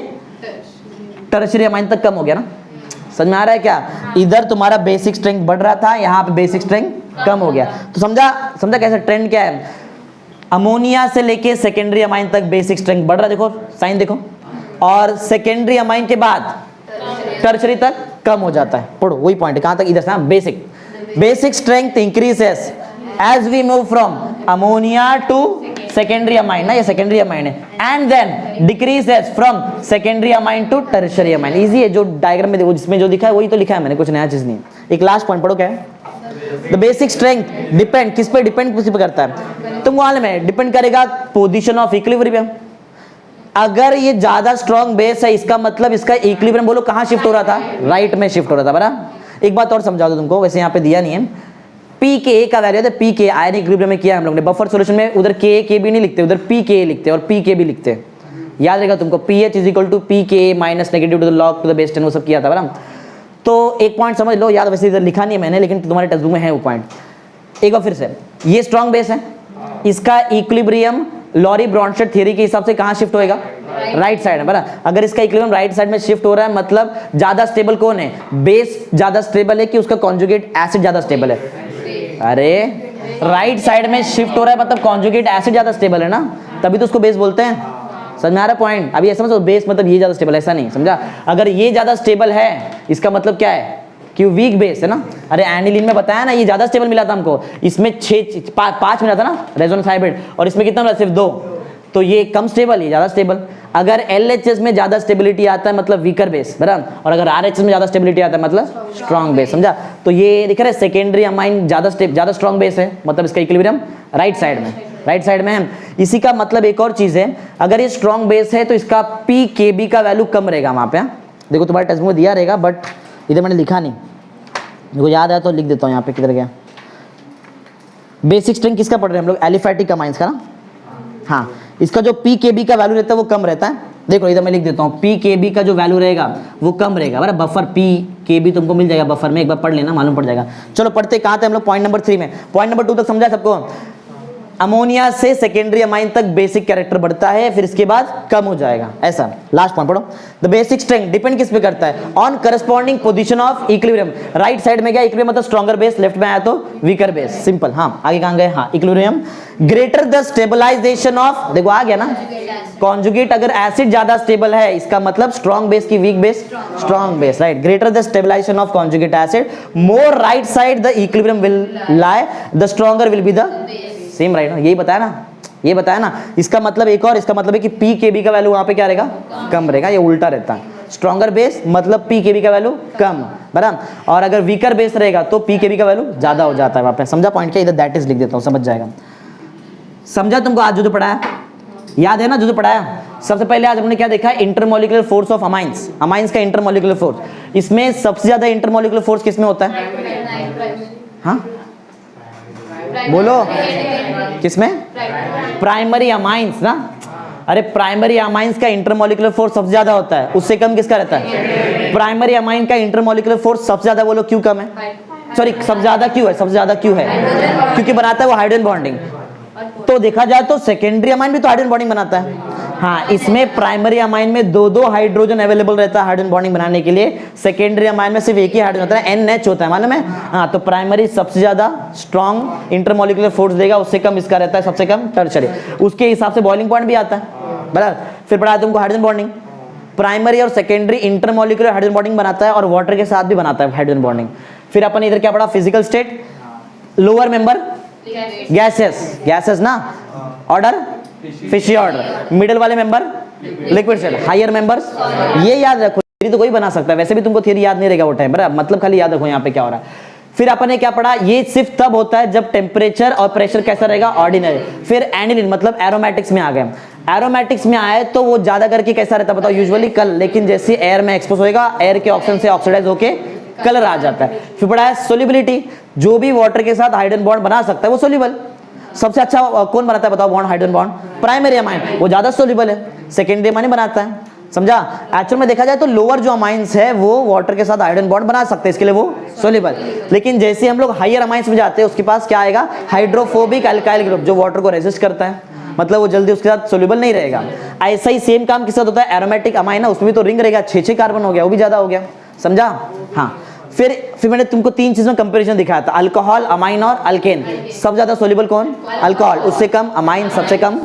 टर्शियरी अमाइन तक कम हो गया ना। समझ में आ रहा है क्या? इधर तुम्हारा बेसिक स्ट्रेंथ बढ़ रहा था, यहाँ पे बेसिक स्ट्रेंथ कम हो गया। तो समझा, समझा कैसे ट्रेंड क्या है? अमोनिया से लेके सेकेंडरी अमाइन तक बेसिक स्ट्रेंथ बढ़ रहा है, देखो साइन देखो, और सेकेंडरी अमाइन के बाद टर्शियरी तक कम हो जाता है। पढ़ो वही पॉइंट, कहां तक? इधर से basic, basic strength increases as we move from ammonia to secondary amine ना, ये सेकेंडरी अमाइन है, and then decreases from secondary amine to tertiary amine. Easy है, जो डायग्राम में देखो जिसमें जो दिखा है वही तो लिखा है मैंने, कुछ नया चीज नहीं। एक लास्ट पॉइंट पढ़ो क्या है? द बेसिक स्ट्रेंथ डिपेंड, किस पे डिपेंड, किस पे करता है? तुमको मालूम है डिपेंड करेगा पोजीशन ऑफ इक्विलिब्रियम। अगर ये ज्यादा स्ट्रॉन्ग बेस है, इसका मतलब इसका इक्विलिब्रियम बोलो कहां शिफ्ट हो रहा था? राइट में शिफ्ट हो रहा था, बराबर? एक बात और समझा दो तुमको, वैसे यहाँ पे दिया नहीं है। पी के का वैल्यू है, पी के आयन इक्विलिब्रियम में किया हम लोग ने। बफर सॉल्यूशन में उधर के भी नहीं लिखते, उधर पी के लिखते और पी के भी लिखते। याद रहेगा तुमको, pH is equal to p K minus negative to the log to the base 10, वो सब किया था, बराबर? तो एक पॉइंट समझ लो, याद वैसे इधर लिखा नहीं है मैंने, लेकिन तुम्हारे टेक्स्ट बुक में है वो पॉइंट। एक बार फिर से, ये स्ट्रॉन्ग बेस है, इसका इक्विलिब्रियम लॉरी ब्रॉन्स्टेड थ्योरी के हिसाब से कहां शिफ्ट होएगा? राइट साइड में, बराबर? अगर इसका इक्विलिब्रियम राइट साइड में शिफ्ट हो रहा है, मतलब ज्यादा स्टेबल कौन है? बेस ज्यादा स्टेबल है कि उसका कॉन्जुगेट एसिड ज्यादा स्टेबल है? अरे राइट साइड में शिफ्ट हो रहा है मतलब कॉन्जुगेट एसिड ज्यादा स्टेबल है ना, तभी तो उसको बेस बोलते हैं। समझ में आ रहा है पॉइंट? अभी ऐसा समझो, बेस मतलब ये ज्यादा स्टेबल, ऐसा नहीं, समझा? अगर ये ज्यादा स्टेबल है इसका मतलब क्या है? कि वीक बेस है ना। अरे एनिलीन में बताया ना, ये ज्यादा स्टेबल मिला था हमको, इसमें 5 मिला था ना रेजोनेंस हाइब्रिड, और इसमें कितना मिला? सिर्फ 2। तो ये कम स्टेबल, ये ज्यादा स्टेबल। अगर LHS में ज्यादा स्टेबिलिटी आता है मतलब वीकर बेस, बराबर? और अगर RHS में ज्यादा स्टेबिलिटी आता है मतलब स्ट्रॉन्ग बेस, समझा? तो ये दिख रहा है सेकेंडरी अमाइन ज्यादा स्ट्रॉन्ग बेस है, मतलब इसका इक्विलिब्रियम राइट साइड में, राइट साइड में है। इसी का मतलब एक और चीज है, अगर ये स्ट्रॉन्ग बेस है तो इसका PKB का वैल्यू कम रहेगा वहां पे। देखो तुम्हारे टेक्स्ट में दिया रहेगा, बट इधर मैंने लिखा नहीं, मेरे को याद है तो लिख देता हूँ। यहाँ पे किधर गया? बेसिक स्ट्रेंथ किसका पढ़ रहे हैं हम लोग? एलिफेटिक अमाइंस का ना। हाँ, इसका जो PKB का वैल्यू रहता है वो कम रहता है। देखो इधर मैं लिख देता हूँ, PKB का जो वैल्यू रहेगा वो कम रहेगा, बराबर? बफर PKB तुमको मिल जाएगा बफर में, एक बार पढ़ लेना, मालूम पड़ जाएगा। चलो पढ़ते, कहाँ थे हम लोग? पॉइंट नंबर 3 में। पॉइंट नंबर 2 तक समझा सबको? अमोनिया से सेकेंडरी अमाइन तक बेसिक कैरेक्टर बढ़ता है, फिर इसके बाद कम हो जाएगा, ऐसा। लास्ट पॉइंट पढ़ो। द बेसिक स्ट्रेंथ डिपेंड किस पे करता है? On corresponding position of equilibrium. Right side में गया इक्विलिब्रियम मतलब स्ट्रॉन्गर बेस, लेफ्ट में आया तो वीकर बेस, सिंपल। हाँ आगे कहां गए? हाँ equilibrium. Greater the stabilisation of, देखो आ गया ना, कॉन्जुगेट अगर एसिड ज्यादा स्टेबल है इसका मतलब स्ट्रॉन्ग बेस की weak base, strong base, right. Greater the stabilisation of conjugate acid, more right side the equilibrium will lie, the stronger will be the same, right. यही बताया ना, ये बताया ना। इसका मतलब एक और, इसका मतलब है कि पी के बी का वैल्यू वहां पे क्या रहेगा? कम रहेगा, ये उल्टा रहता है। स्ट्रॉन्गर बेस मतलब पी के बी का वैल्यू कम, बराबर। और अगर वीकर बेस रहेगा तो पी के बी का वैल्यू ज्यादा हो जाता है वहां पे। समझा पॉइंट? क्या इधर दैट इज लिख देता हूं, समझ जाएगा। समझा तुमको आज जो पढ़ाया? याद है ना जो पढ़ाया? सबसे पहले आज हमने क्या देखा? Intermolecular force of amines. Amines का इंटरमोलिकुलर फोर्स, इसमें सबसे ज्यादा इंटरमोलिकुलर फोर्स किसमें होता है? हाँ बोलो, किसमें? प्राइमरी अमाइंस ना। अरे प्राइमरी अमाइंस का इंटरमोलिकुलर फोर्स सबसे ज्यादा होता है, उससे कम किसका रहता है? प्राइमरी अमाइन का इंटरमोलिकुलर फोर्स सबसे ज्यादा, बोलो क्यों कम है? सॉरी सबसे ज्यादा क्यों है? सबसे ज्यादा क्यों है? क्योंकि बनाता है वो हाइड्रोजन बॉन्डिंग। तो देखा जाए तो सेकेंडरी अमाइन भी तो हाइड्रोजन बॉन्डिंग बनाता है। हाँ इसमें प्राइमरी अमाइन में दो हाइड्रोजन अवेलेबल रहता है हाइड्रोजन बॉन्डिंग बनाने के लिए, सेकेंडरी अमाइन में सिर्फ एक ही हाइड्रोजन होता है, NH होता है, मालूम है? हाँ तो प्राइमरी सबसे ज्यादा स्ट्रॉन्ग इंटरमोलिकुलर फोर्स देगा, उससे कम इसका रहता है सबसे कम टर्शरी। उसके हिसाब से बॉइलिंग पॉइंट भी आता है, बराबर। फिर पढ़ा तुमको हाइड्रोजन बॉन्डिंग, प्राइमरी और सेकेंडरी इंटरमोलिकुलर हाइड्रोजन बॉन्डिंग बनाता है और वाटर के साथ भी बनाता है हाइड्रोजन बॉन्डिंग। फिर अपन इधर क्या पढ़ा? Physical state, lower member gases, gases ना, ऑर्डर फिशी ऑर्डर, मिडिल वाले member liquid state, higher members. ये याद रखो, थियरी तो कोई बना सकता है, वैसे भी तुमको थियरी याद नहीं रहेगा वो टाइम, बराबर। मतलब खाली याद रखो यहाँ पे क्या हो रहा है। फिर अपन ने क्या पढ़ा? ये सिर्फ तब होता है जब टेम्परेचर और प्रेशर कैसा रहेगा? ऑर्डिनरी। फिर एनिलिन मतलब एरोमेटिक्स में आ गए। एरोमेटिक्स में आए तो वो ज्यादा करके कैसा रहता है बताओ? यूजुअली कल, लेकिन जैसे एयर में एक्सपोज होएगा, एयर के ऑक्सीजन से ऑक्सीडाइज होके कलर आ जाता है। फिर पढ़ा है सोल्युबिलिटी, जो भी वाटर के साथ हाइड्रोजन बॉन्ड बना सकता है वो सोल्यूबल। सबसे अच्छा कौन बनाता है बताओ bond? Hydrogen bond primary amine, वो ज्यादा सोल्यूबल है। सेकेंडरी अमाइन बनाता है, समझा? एक्चुअल में देखा जाए तो लोअर जो अमाइंस है वो वाटर के साथ हाइड्रोजन बॉन्ड बना सकते हैं, इसके लिए वो सोल्यूबल। लेकिन जैसे हम लोग हायर अमाइंस में जाते हैं उसके पास क्या आएगा? हाइड्रोफोबिक अल्काइल ग्रुप, जो वाटर को रेजिस्ट करता है, मतलब वो जल्दी उसके साथ सोल्यूबल नहीं रहेगा। ऐसा ही सेम काम किसके साथ होता है? एरोमेटिक अमाइन है, उसमें भी तो रिंग रहेगा, 6 कार्बन हो गया, वो भी ज्यादा हो गया, समझा? हाँ फिर मैंने तुमको 3 चीज में कंपैरिजन दिखाया था, अल्कोहल, अमाइन और अल्केन। सबसे ज्यादा सोल्यूबल कौन? अल्कोहल, उससे कम अमाइन, सबसे कम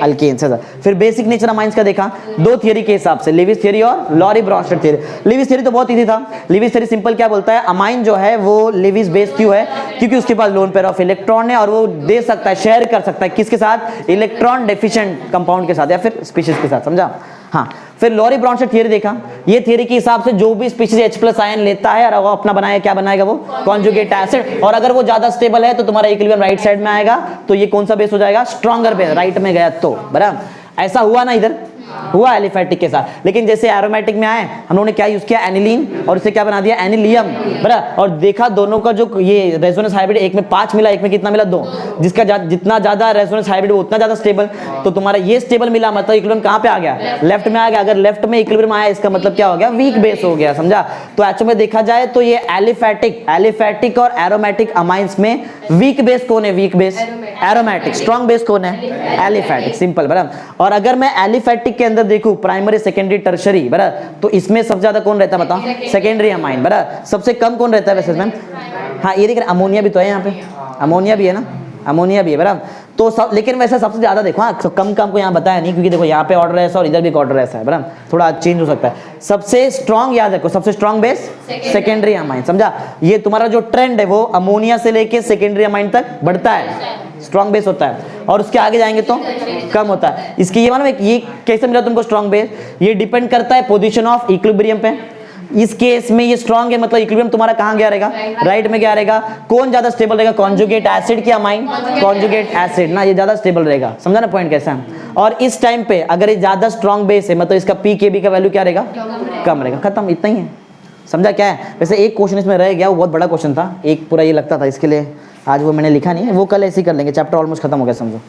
अल्केन से। फिर बेसिक नेचर अमाइंस का देखा 2 थियरी के हिसाब से, लेविस थियरी और Lowry Bronsted theory. Lewis theory तो बहुत इजी था। लेविस थियरी सिंपल क्या बोलता है? अमाइन जो है वो लेविस बेस क्यों है? क्योंकि उसके पास लोन पेयर ऑफ इलेक्ट्रॉन है और वो दे सकता है, शेयर कर सकता है किसके साथ? इलेक्ट्रॉन डेफिशिएंट कंपाउंड के साथ या फिर स्पीशीज के साथ, समझा? हाँ फिर लॉरी ब्रॉन्स्टेड थियरी देखा। ये थियरी के हिसाब से जो भी स्पीशीज H+ आयन लेता है और वो अपना बनाएगा, क्या बनाएगा वो? Conjugate acid. और अगर वो ज्यादा स्टेबल है तो तुम्हारा इक्विलिब्रियम राइट साइड में आएगा, तो ये कौन सा बेस हो जाएगा? स्ट्रॉन्गर बेस, राइट में गया तो, बराबर। ऐसा हुआ ना इधर? हुआ एलिफेटिक के साथ। लेकिन जैसे एरोमेटिक में आए हम लोगों ने क्या यूज किया? एनिलीन, और इसे क्या बना दिया? एनिलियम, बराबर। और देखा दोनों का जो ये रेजोनेंस हाइब्रिड, एक में 5 मिला, एक में कितना मिला? 2। जिसका जितना ज्यादा रेजोनेंस हाइब्रिड वो उतना ज्यादा स्टेबल। तो तुम्हारा ये स्टेबल मिला मतलब इक्विलिब्रियम कहां पे आ गया? लेफ्ट में आ गया। अगर लेफ्ट में इक्विलिब्रियम आया इसका मतलब क्या हो गया? वीक बेस हो गया, समझा? तो एक्चुअली में देखा जाए तो ये एलिफेटिक और एरोमेटिक अमाइंस में वीक बेस कौन है? Weak base aromatic. Strong base कौन है? एलिफेटिक, सिंपल, बराबर। और अगर मैं एलिफेटिक के अंदर देखूं प्राइमरी, सेकेंडरी, टर्शरी, बराबर, तो इसमें सबसे ज्यादा कौन रहता है बताओ? सेकेंडरी अमाइन, बराबर। सबसे कम कौन रहता है वैसे मैम? हाँ ये देख रहे, अमोनिया भी तो है यहाँ पे, अमोनिया भी है ना, अमोनिया भी है, बराबर। तो सब, लेकिन वैसे सबसे ज्यादा देखो, हाँ कम को यहाँ बताया नहीं, क्योंकि देखो यहाँ पे ऑर्डर ऐसा और इधर भी ऑर्डर ऐसा है, बराबर, थोड़ा चेंज हो सकता है। सबसे स्ट्रॉन्ग याद रखो, सबसे स्ट्रॉन्ग बेस सेकेंडरी अमाइन, समझा? ये तुम्हारा जो ट्रेंड है वो अमोनिया से लेके सेकेंडरी अमाइन तक बढ़ता है, स्ट्रॉन्ग बेस होता है, और उसके आगे जाएंगे तो कम होता है। इसकी ये मानो ये कैसे मिला तुमको स्ट्रॉन्ग बेस? ये डिपेंड करता है पोजीशन ऑफ इक्विलिब्रियम पे। इस केस में ये स्ट्रॉन्ग है, मतलब इक्विलिब्रियम तुम्हारा कहां गया रहेगा? राइट में गया रहेगा। कौन ज्यादा स्टेबल रहेगा? कॉन्जुगेट एसिड की अमाइन? कॉन्जुगेट एसिड ना, ये ज्यादा स्टेबल रहेगा, समझा ना पॉइंट कैसा है? और इस टाइम पे अगर ये ज्यादा स्ट्रॉन्ग बेस है मतलब इसका पीकेबी का वैल्यू क्या रहेगा? कम रहेगा, खत्म, इतना ही है, समझा? क्या है वैसे एक क्वेश्चन इसमें रह गया, वो बहुत बड़ा क्वेश्चन था, एक पूरा ये लगता था, इसके लिए आज वो मैंने लिखा नहीं है, वो कल ऐसे ही कर लेंगे, चैप्टर ऑलमोस्ट खत्म हो गया समझो।